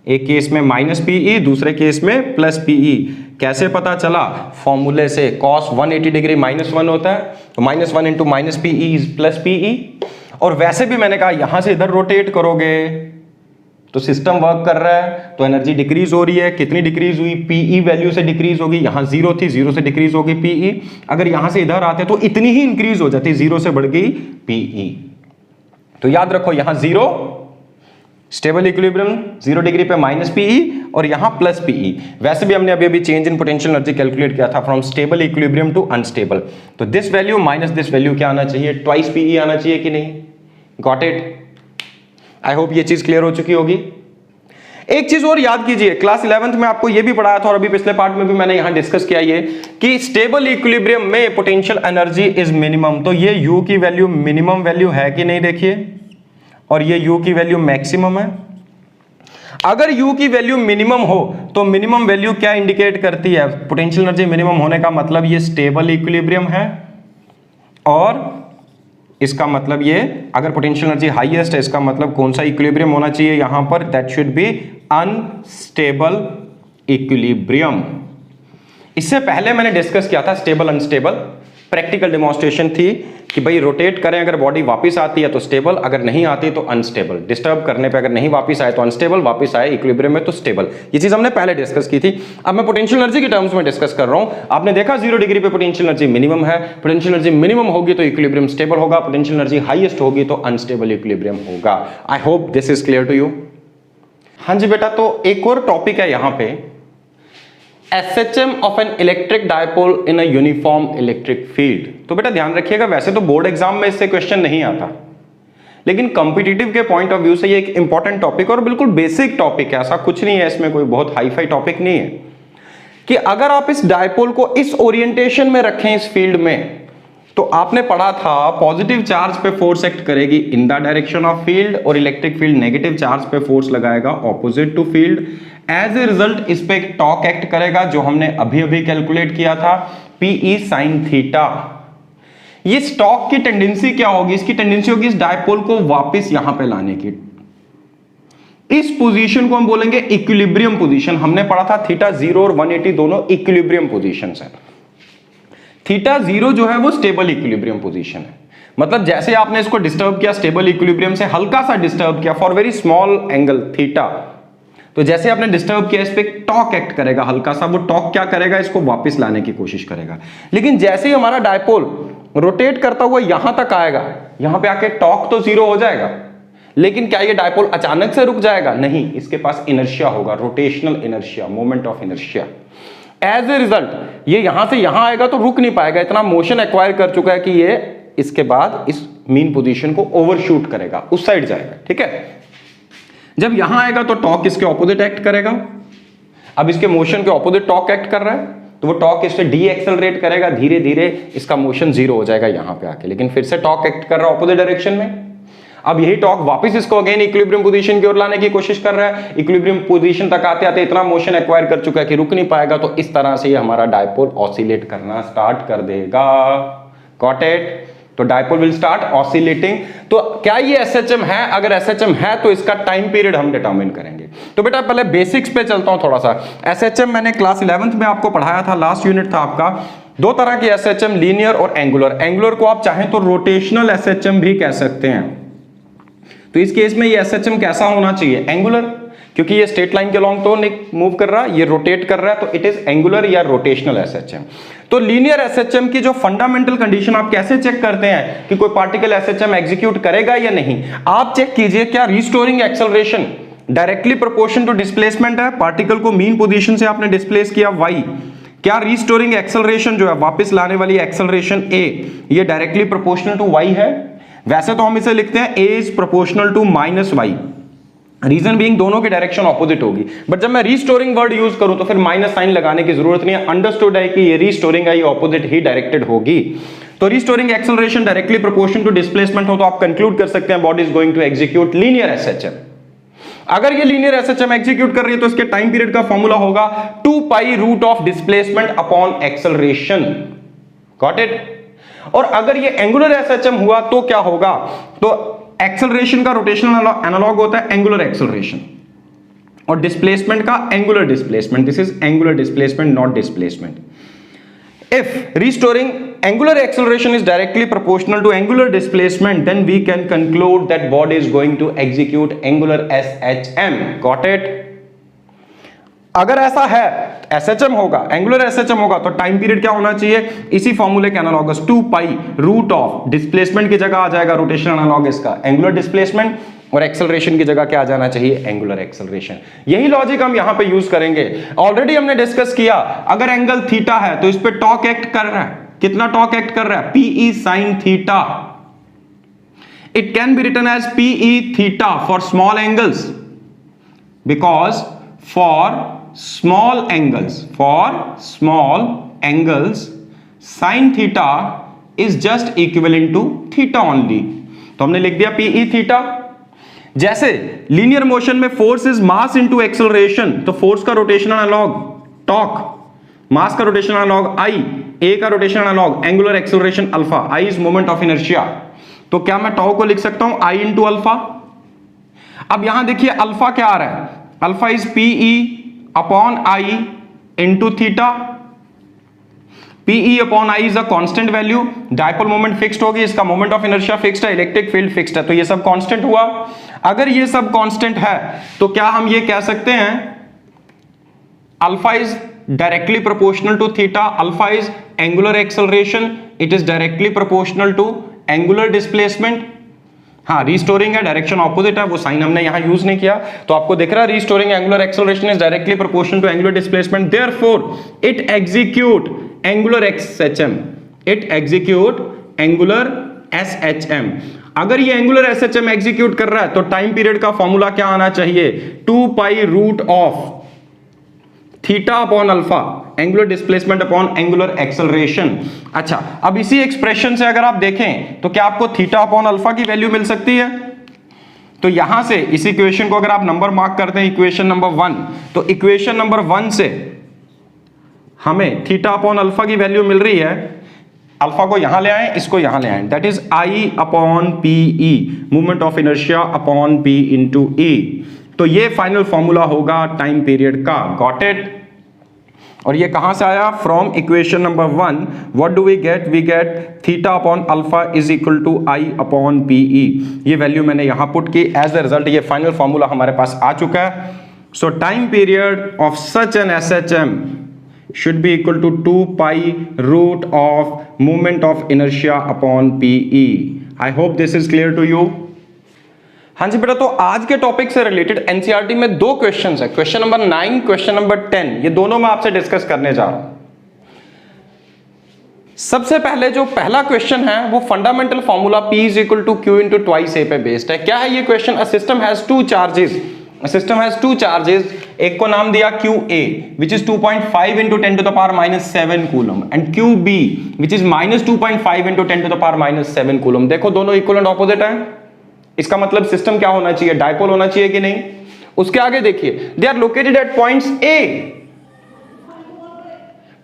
एक केस में माइनस पीई, दूसरे केस में प्लस पीई। कैसे पता चला? फॉर्मूले से, cos 180 डिग्री माइनस 1 होता है, तो minus 1 into minus PE is plus PE. और वैसे भी मैंने कहा यहां से इधर रोटेट करोगे तो सिस्टम वर्क कर रहा है, तो एनर्जी डिक्रीज हो रही है। कितनी डिक्रीज हुई? पीई वैल्यू से डिक्रीज होगी, यहां 0 थी, 0 से डिक्रीज होगी पीई। अगर यहां से इधर आते तो इतनी ही इंक्रीज हो जाती, 0 से बढ़ गई पीई। तो याद रखो, यहां 0 स्टेबल इक्विलिब्रियम, 0 डिग्री पे माइनस पीई, और यहां प्लस पीई। वैसे भी हमने अभी change in potential energy calculate किया था, from stable equilibrium to unstable. तो this value minus this value क्या आना चाहिए, ट्वाइस पीई आना चाहिए कि नहीं? Got it? आई होप ये चीज क्लियर हो चुकी होगी। एक चीज और याद कीजिए, क्लास 11th में आपको ये भी पढ़ाया था, और अभी पिछले पार्ट में भी मैंने यहां डिस्कस किया ये, कि स्टेबल इक्विलिब्रियम में पोटेंशियल एनर्जी इज मिनिमम। तो ये U की वैल्यू मिनिमम वैल्यू है कि नहीं, देखिए, और ये U की वैल्यू मैक्सिमम है। अगर U की वैल्यू मिनिमम हो तो मिनिमम वैल्यू क्या इंडिकेट करती है, पोटेंशियल एनर्जी मिनिमम होने का मतलब ये स्टेबल इक्विलिब्रियम है, और इसका मतलब ये, अगर पोटेंशियल एनर्जी हाईएस्ट है, इसका मतलब कौन सा इक्विलिब्रियम होना चाहिए यहां पर, that should be unstable equilibrium. इससे पहले मैंने डिस्कस किया था स्टेबल अनस्टेबल, प्रैक्टिकल डेमोन्स्ट्रेशन थी कि भाई रोटेट करें, अगर बॉडी वापस आती है तो स्टेबल, अगर नहीं आती तो अनस्टेबल। डिस्टर्ब करने पे अगर नहीं वापस आए तो अनस्टेबल, वापस आए इक्विलिब्रियम में तो स्टेबल। ये चीज हमने पहले डिस्कस की थी। अब मैं पोटेंशियल एनर्जी के टर्म्स में डिस्कस कर रहा हूं। आपने देखा 0 डिग्री पे पोटेंशियल एनर्जी मिनिमम है, पोटेंशियल एनर्जी मिनिमम होगी तो इक्विलिब्रियम स्टेबल होगा, पोटेंशियल एनर्जी हाईएस्ट होगी तो अनस्टेबल इक्विलिब्रियम होगा। I hope this is clear to you. हाँ जी बेटा, तो एक और टॉपिक है यहां पे SHM of an electric dipole in a uniform electric field. तो बेटा ध्यान रखिएगा, वैसे तो बोर्ड एग्जाम में इससे क्वेश्चन नहीं आता, लेकिन कॉम्पिटिटिव के पॉइंट ऑफ व्यू से ये एक इंपॉर्टेंट टॉपिक और बिल्कुल बेसिक टॉपिक है, ऐसा कुछ नहीं है इसमें, कोई बहुत हाई फाई टॉपिक नहीं है कि अगर आप इस डायपोल को इस ओरिएंटेशन में रखें इस फील्ड में, तो आपने पढ़ा था पॉजिटिव चार्ज पे फोर्स एक्ट करेगी in the direction of field और इलेक्ट्रिक फील्ड नेगेटिव चार्ज पे फोर्स लगाएगा opposite to field. As a result इस पे एक टॉर्क एक्ट करेगा जो हमने अभी अभी कैलकुलेट किया था, PE sin थीटा। ये टॉर्क की टेंडेंसी क्या होगी? इसकी टेंडेंसी होगी इस डायपोल को वापस यहां पे लाने की। इस पोजीशन को हम बोलेंगे इक्विलिब्रियम पोजीशन। हमने पढ़ा था थीटा 0 और 180 दोनों इक्विलिब्रियम पोजीशंस हैं। थीटा 0 जो है वो स्टेबल इक्विलिब्रियम पोजीशन है, मतलब जैसे आपने इसको डिस्टर्ब किया स्टेबल इक्विलिब्रियम से हल्का सा डिस्टर्ब किया for very small angle theta, तो जैसे आपने डिस्टर्ब किया इस पे टॉर्क एक्ट करेगा हल्का सा, वो टॉर्क क्या करेगा? इसको वापस लाने की कोशिश करेगा। लेकिन जैसे ही हमारा डायपोल रोटेट करता हुआ यहां तक आएगा, यहां पे आके टॉर्क तो 0 हो जाएगा, लेकिन क्या ये डायपोल अचानक से रुक जाएगा? नहीं, इसके पास इनर्शिया होगा, rotational inertia, moment of inertia. As a result ये यहां से यहां आएगा तो रुक नहीं पाएगा, इतना मोशन एक्वायर कर चुका है कि ये इसके बाद इस मीन पोजीशन को ओवरशूट करेगा, उस साइड जाएगा। ठीक है, जब यहां आएगा तो टॉर्क इसके ऑपोजिट एक्ट करेगा। अब इसके मोशन के ऑपोजिट टॉर्क एक्ट कर रहा है, तो वो टॉर्क इससे डी एक्सेलरेट करेगा, धीरे धीरे इसका मोशन 0 हो जाएगा यहां पे आके, लेकिन फिर से टॉर्क एक्ट कर रहा है ऑपोजिट डायरेक्शन में। अब यही टॉर्क वापस इसको अगेन इक्विलिब्रियम पोजीशन की ओर लाने की कोशिश कर रहा है। इक्विलिब्रियम पोजीशन तक आते आते इतना मोशन एक्वायर कर चुका है कि रुक नहीं पाएगा, तो इस तरह से ये हमारा डायपोल ऑसिलेट करना स्टार्ट कर देगा। Got it? तो डायपोल विल स्टार्ट ऑसिलेटिंग। तो क्या ये SHM है? अगर SHM है तो इसका टाइम पीरियड हम डिटरमिन करेंगे। तो बेटा पहले बेसिक्स पे चलता हूं थोड़ा सा। SHM मैंने क्लास 11th में आपको पढ़ाया था, लास्ट यूनिट था आपका। दो तरह की SHM, लीनियर और एंगुलर। एंगुलर को आप चाहें तो रोटेशनल SHM भी कह सकते हैं। तो इस केस में ये SHM कैसा होना चाहिए? एंगुलर, क्योंकि ये स्ट्रेट लाइन के लॉन्ग तो नहीं मूव कर रहा, ये रोटेट कर रहा है, तो इट इज एंगुलर या रोटेशनल SHM। तो लीनियर SHM की जो फंडामेंटल कंडीशन आप कैसे चेक करते हैं कि कोई पार्टिकल SHM एग्जीक्यूट करेगा या नहीं? आप चेक कीजिए, क्या restoring acceleration directly proportion to displacement है? पार्टिकल को मीन पोजीशन से आपने डिस्प्लेस किया y, क्या रिस्टोरिंग एक्सेलरेशन जो है वापस लाने वाली एक्सेलरेशन a, ये डायरेक्टली प्रोपोर्शनल टू y है? वैसे तो हम इसे लिखते हैं a is proportional to minus y, reason being दोनों की डायरेक्शन ऑपोजिट होगी। बट जब मैं रिस्टोरिंग वर्ड यूज करूं तो फिर माइनस साइन लगाने की जरूरत नहीं है, अंडरस्टूड है कि ये रिस्टोरिंग है, ये ऑपोजिट ही डायरेक्टेड होगी। तो restoring acceleration directly proportional to displacement हो तो आप कंक्लूड कर सकते हैं body is going to execute linear SHM। अगर ये लीनियर SHM एग्जीक्यूट कर रही है तो इसके टाइम पीरियड का फॉर्मूला होगा 2 pi root of displacement upon acceleration. Got it? और अगर ये एंगुलर SHM हुआ तो क्या होगा? तो एक्सेलरेशन का रोटेशनल एनालॉग होता है एंगुलर एक्सेलरेशन, और डिस्प्लेसमेंट का angular displacement. This is angular displacement, not displacement. If restoring angular acceleration is directly proportional to angular displacement, then we can conclude that body is going to execute angular SHM. Got it? अगर ऐसा है SHM होगा, एंगुलर SHM होगा, तो टाइम पीरियड क्या होना चाहिए? इसी फॉर्मूले के analogous 2 pi root of displacement की जगह आ जाएगा रोटेशन एनालॉगस का एंगुलर डिस्प्लेसमेंट, और एक्सेलरेशन की जगह क्या आ जाना चाहिए? Angular acceleration. यही लॉजिक हम यहां पे यूज करेंगे। ऑलरेडी हमने डिस्कस किया, अगर एंगल थीटा है तो इस पे टॉर्क एक्ट कर रहा है। कितना टॉर्क एक्ट कर रहा है? PE sin theta. It can be written as PE theta for small angles, because for small angles sin theta is just equivalent to theta only। तो हमने लिख दिया PE थीटा। जैसे लीनियर मोशन में force is mass into acceleration, तो फोर्स का रोटेशनल एनालॉग टॉर्क, मास का रोटेशनल एनालॉग I, A का rotational analog angular acceleration alpha, I is moment of inertia. तो क्या मैं टॉ को लिख सकता हूं I इंटू अल्फा? अब यहां देखिए अल्फा क्या आ रहा है? Alpha is PE upon I into theta. PE upon I is a constant value, dipole moment fixed होगी, इसका मोमेंट ऑफ इनर्शिया फिक्स्ड है, इलेक्ट्रिक फील्ड फिक्स्ड है, तो ये सब कांस्टेंट हुआ। अगर ये सब कांस्टेंट है तो क्या हम ये कह सकते हैं alpha is directly proportional to theta, alpha is angular acceleration, it is directly proportional to angular displacement. हाँ, रिस्टोरिंग है, डायरेक्शन ऑपोजिट है, वो साइन हमने यहाँ यूज नहीं किया, तो आपको दिख रहा है restoring angular acceleration is directly proportional to angular displacement, therefore it execute angular SHM, it execute angular SHM. अगर ये एंगुलर एसएचएम एग्जीक्यूट कर रहा है तो टाइम पीरियड का फॉर्मूला क्या आना चाहिए, 2 pi root of theta upon alpha, angular displacement upon angular acceleration. अच्छा, अब इसी एक्सप्रेशन से अगर आप देखें तो क्या आपको थीटा अपॉन अल्फा की वैल्यू मिल सकती है? तो यहां से इस इक्वेशन को अगर आप नंबर मार्क करते हैं इक्वेशन नंबर 1, तो इक्वेशन नंबर 1 से हमें थीटा अपॉन अल्फा की वैल्यू मिल रही है, अल्फा को यहां ले आए, इसको यहां ले आए, that is I upon P E, movement of inertia upon P into E. तो ये फाइनल फॉर्मूला होगा टाइम पीरियड का, गॉट इट। और ये कहां से आया, from equation number 1, what do we get, we get theta upon alpha is equal to I upon P E. ये वैल्यू मैंने यहां पुट की, एज अ रिजल्ट ये फाइनल फॉर्मूला हमारे पास आ चुका है। सो time period of such an SHM should be equal to 2 pi root of moment of inertia upon PE. I hope this is clear to you. हाँ जी बेटा, तो आज के टॉपिक से रिलेटेड एनसीईआरटी में 2 क्वेश्चंस है, क्वेश्चन नंबर 9, क्वेश्चन नंबर 10, ये दोनों मैं आपसे डिस्कस करने जा रहा हूं। सबसे पहले जो पहला क्वेश्चन है वो fundamental formula P is equal to Q into twice A पे बेस्ड है। क्या है ये question, a system has 2 charges, system has 2 charges, एक को नाम दिया QA which is 2.5 into 10 to the power minus 7 coulomb and QB which is minus 2.5 into 10 to the power minus 7 coulomb. देखो दोनों इक्विवेलेंट ऑपोजिट हैं, इसका मतलब सिस्टम क्या होना चाहिए, डायपोल होना चाहिए कि नहीं। उसके आगे देखिए, they are located at points A,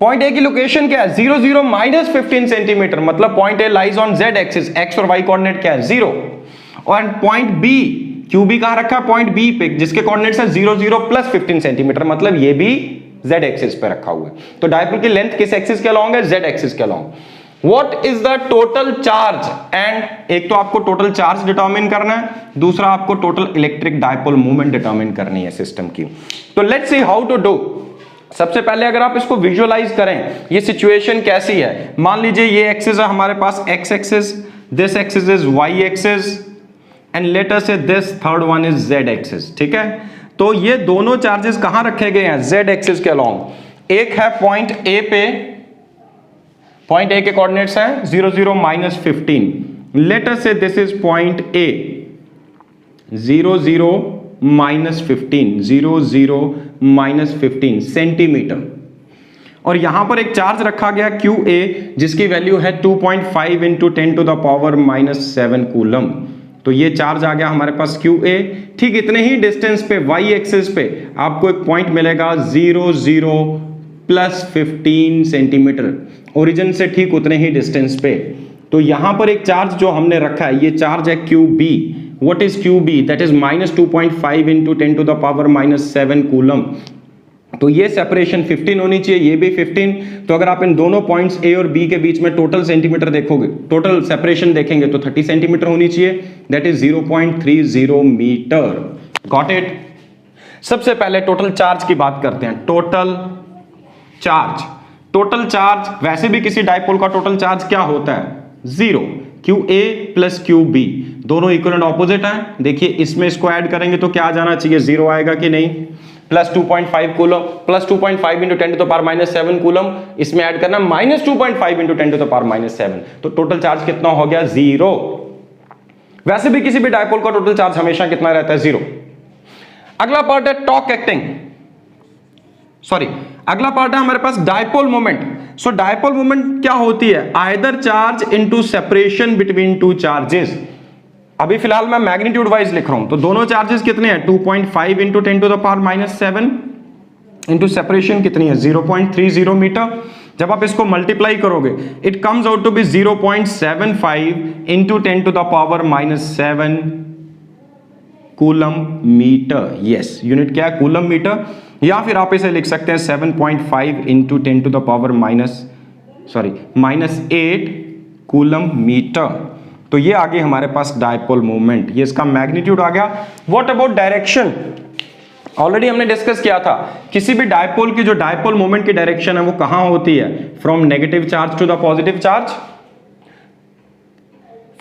point A की लोकेशन क्या है, 0 0 माइनस 15 सेंटीमीटर, मतलब point A lies on Z axis, X और वाई कोऑर्डिनेट क्या है 0, और पॉइंट B QB कहां रखा है, पॉइंट B पे, जिसके कोऑर्डिनेट्स है 0 0 प्लस 15 सेंटीमीटर, मतलब ये भी Z एक्सिस पे रखा हुआ है। तो डायपोल की लेंथ किस एक्सिस के अलोंग है, Z एक्सिस के along. What is the total charge, and एक तो आपको टोटल चार्ज डिटरमिन करना है, दूसरा आपको total electric dipole movement determine करनी है सिस्टम की। तो let's see how to do. सबसे पहले अगर आप इसको विजुअलाइज करें, ये सिचुएशन कैसी है, मान लीजिए ये एक्सिस है हमारे पास x axis, this axis is y axis, and let us say this third one is z axis, ठीक है। तो ये दोनों चार्जेस कहां रखे गए हैं, z एक्सिस के अलोंग। एक है पॉइंट A पे, पॉइंट A के कोऑर्डिनेट्स हैं 0 0 minus 15, late us say this is point A, 0 0 minus 15, 0 0 minus 15 centimetre, और यहां पर एक चार्ज रखा गया QA जिसकी वैल्यू है 2.5 into 10 to the power minus 7 coulomb. तो ये चार्ज आ गया हमारे पास QA। ठीक इतने ही डिस्टेंस पे y एक्सिस पे आपको एक पॉइंट मिलेगा 0 0 प्लस 15 सेंटीमीटर, ओरिजिन से ठीक उतने ही डिस्टेंस पे। तो यहां पर एक चार्ज जो हमने रखा है, ये चार्ज है QB। What is QB, that is minus 2.5 into 10 to the power minus 7 coulomb. तो ये सेपरेशन 15 होनी चाहिए, ये भी 15। तो अगर आप इन दोनों पॉइंट्स A और B के बीच में टोटल सेंटीमीटर देखोगे, टोटल सेपरेशन देखेंगे तो 30 सेंटीमीटर होनी चाहिए, that is 0.30 metre. Got it. सबसे पहले टोटल चार्ज की बात करते हैं, टोटल चार्ज। टोटल चार्ज वैसे भी किसी डायपोल का टोटल चार्ज क्या होता है, 0। QA प्लस QB दोनों इक्विवेलेंट ऑपोजिट हैं। देखिए इसमें इसको ऐड करेंगे तो क्या आ जाना चाहिए, 0 आएगा कि नहीं, plus 2.5 coulomb, plus 2.5 into 10 to the power minus 7 coulomb, इसमें ऐड करना minus 2.5 into 10 to the power minus 7। तो टोटल चार्ज कितना हो गया, 0। वैसे भी किसी भी डायपोल का टोटल चार्ज हमेशा कितना रहता है, 0। अगला पार्ट है टॉर्क एक्टिंग, सॉरी अगला पार्ट है हमारे पास डायपोल मोमेंट। सो डायपोल मोमेंट क्या होती है, either charge into separation between two charges. अभी फिलहाल मैं मैग्नीट्यूड वाइज लिख रहा हूं, तो दोनों चार्जेस कितने हैं, 2.5 into 10 to the power minus 7 into separation कितनी है, 0.30 मीटर। जब आप इसको मल्टीप्लाई करोगे it comes out to be 0.75 into 10 to the power minus 7 coulomb metre. Yes, unit क्या है, कूलम मीटर। या फिर आप इसे लिख सकते हैं 7.5 into 10 to the power minus 8 coulomb metre. तो ये आ गई हमारे पास डायपोल मोमेंट, ये इसका मैग्नीट्यूड आ गया। व्हाट अबाउट डायरेक्शन, ऑलरेडी हमने डिस्कस किया था, किसी भी डायपोल की जो डायपोल मोमेंट की डायरेक्शन है वो कहां होती है, from negative charge to the positive charge,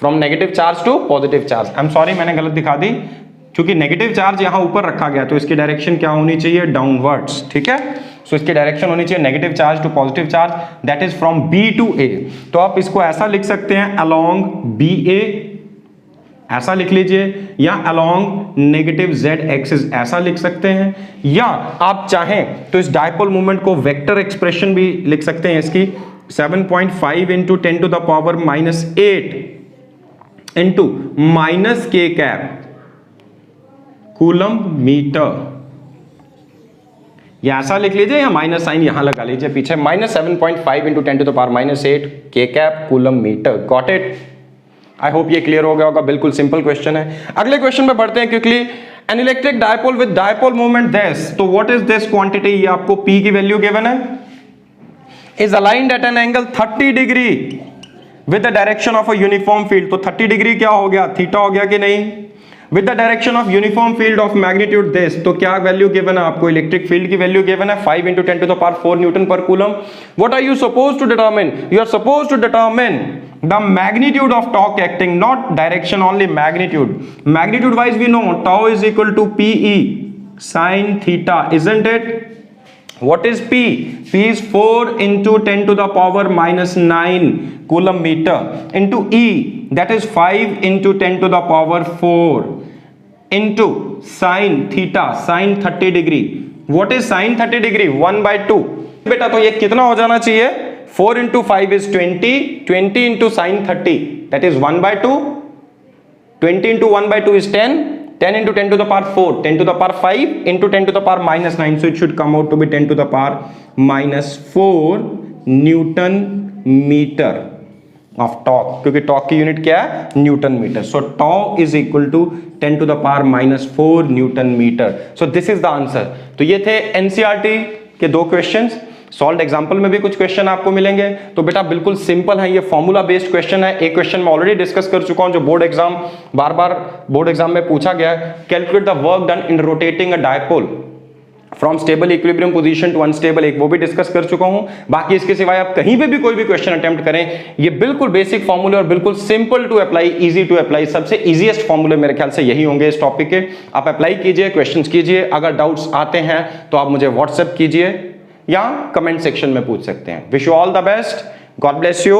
from negative charge to positive charge. I am sorry, मैंने गलत दिखा दी, क्योंकि नेगेटिव चार्ज यहां ऊपर रखा गया तो इसकी डायरेक्शन क्या होनी चाहिए, डाउनवर्ड्स, ठीक है। सो इसकी डायरेक्शन होनी चाहिए negative charge to positive charge, that is from B to A. तो आप इसको ऐसा लिख सकते हैं, अलोंग बी ए, ऐसा लिख लीजिए, या अलोंग नेगेटिव जेड एक्सिस ऐसा लिख सकते हैं, या आप चाहें तो इस डायपोल मोमेंट को वेक्टर एक्सप्रेशन भी लिख सकते हैं इसकी 7.5 into 10 to the power -8 into minus K cap coulomb metre, या ऐसा लिख लीजिए, या माइनस साइन यहां लगा लीजिए पीछे, -7.5 into 10 to the power -8 K cap coulomb metre. Got it? I hope ये क्लियर हो गया होगा, बिल्कुल सिंपल क्वेश्चन है। अगले क्वेश्चन पे बढ़ते हैं quickly. An electric dipole with dipole moment this, तो व्हाट इज दिस क्वांटिटी, ये आपको P की वैल्यू गिवन है, is aligned at an angle 30 degree with the direction of a uniform field. तो 30 डिग्री क्या हो गया, थीटा हो गया कि नहीं, with the direction of uniform field of magnitude this. तो क्या वैल्यू गिवन है आपको, इलेक्ट्रिक फील्ड की वैल्यू गिवन है 5 into 10 to the power 4 newton per coulomb. What are you suppose to determine, you are suppose to determine the magnitude of torque acting, not direction only, magnitude. Magnitude wise we know tau is equal to PE sin theta, isn't it? What is P? P is 4 into 10 to the power -9 coulomb meter into E, that is 5 into 10 to the power 4 into sin theta, sin 30 degree. What is sin 30 degree? 1/2। बेटा तो ये कितना हो जाना चाहिए, 4 into 5 is 20, 20 into sin 30, that is 1/2, 20 into 1/2 is 10, 10 into 10 to the power 4, 10 to the power 5 into 10 to the power -9, so it should come out to be 10 to the power -4 newton metre of torque, क्योंकि टॉर्क की यूनिट क्या है, newton metre. So torque is equal to 10 to the power -4 newton metre. So this is the answer. तो ये थे एनसीईआरटी के 2 क्वेश्चंस। सॉल्व एग्जाम्पल में भी कुछ क्वेश्चन आपको मिलेंगे। तो बेटा बिल्कुल सिंपल है, ये फॉर्मूला बेस्ड क्वेश्चन है। एक क्वेश्चन मैं ऑलरेडी डिस्कस कर चुका हूं जो बोर्ड एग्जाम बार बोर्ड एग्जाम में पूछा गया है, calculate the work done in rotating a dipole from stable equilibrium position to unstable, एक वो भी डिस्कस कर चुका हूं। बाकी इसके सिवाय आप कहीं पे भी कोई भी क्वेश्चन अटेम्प्ट करें, ये बिल्कुल बेसिक फॉर्मूले और बिल्कुल simple to apply, easy to apply, सबसे इजीएस्ट फॉर्मूले मेरे ख्याल से यही होंगे इस टॉपिक के। आप अप्लाई कीजिए, क्वेश्चंस कीजिए, अगर डाउट्स आते हैं तो आप मुझे व्हाट्सएप कीजिए या कमेंट सेक्शन में पूछ सकते हैं। Wish you all the best, God bless you.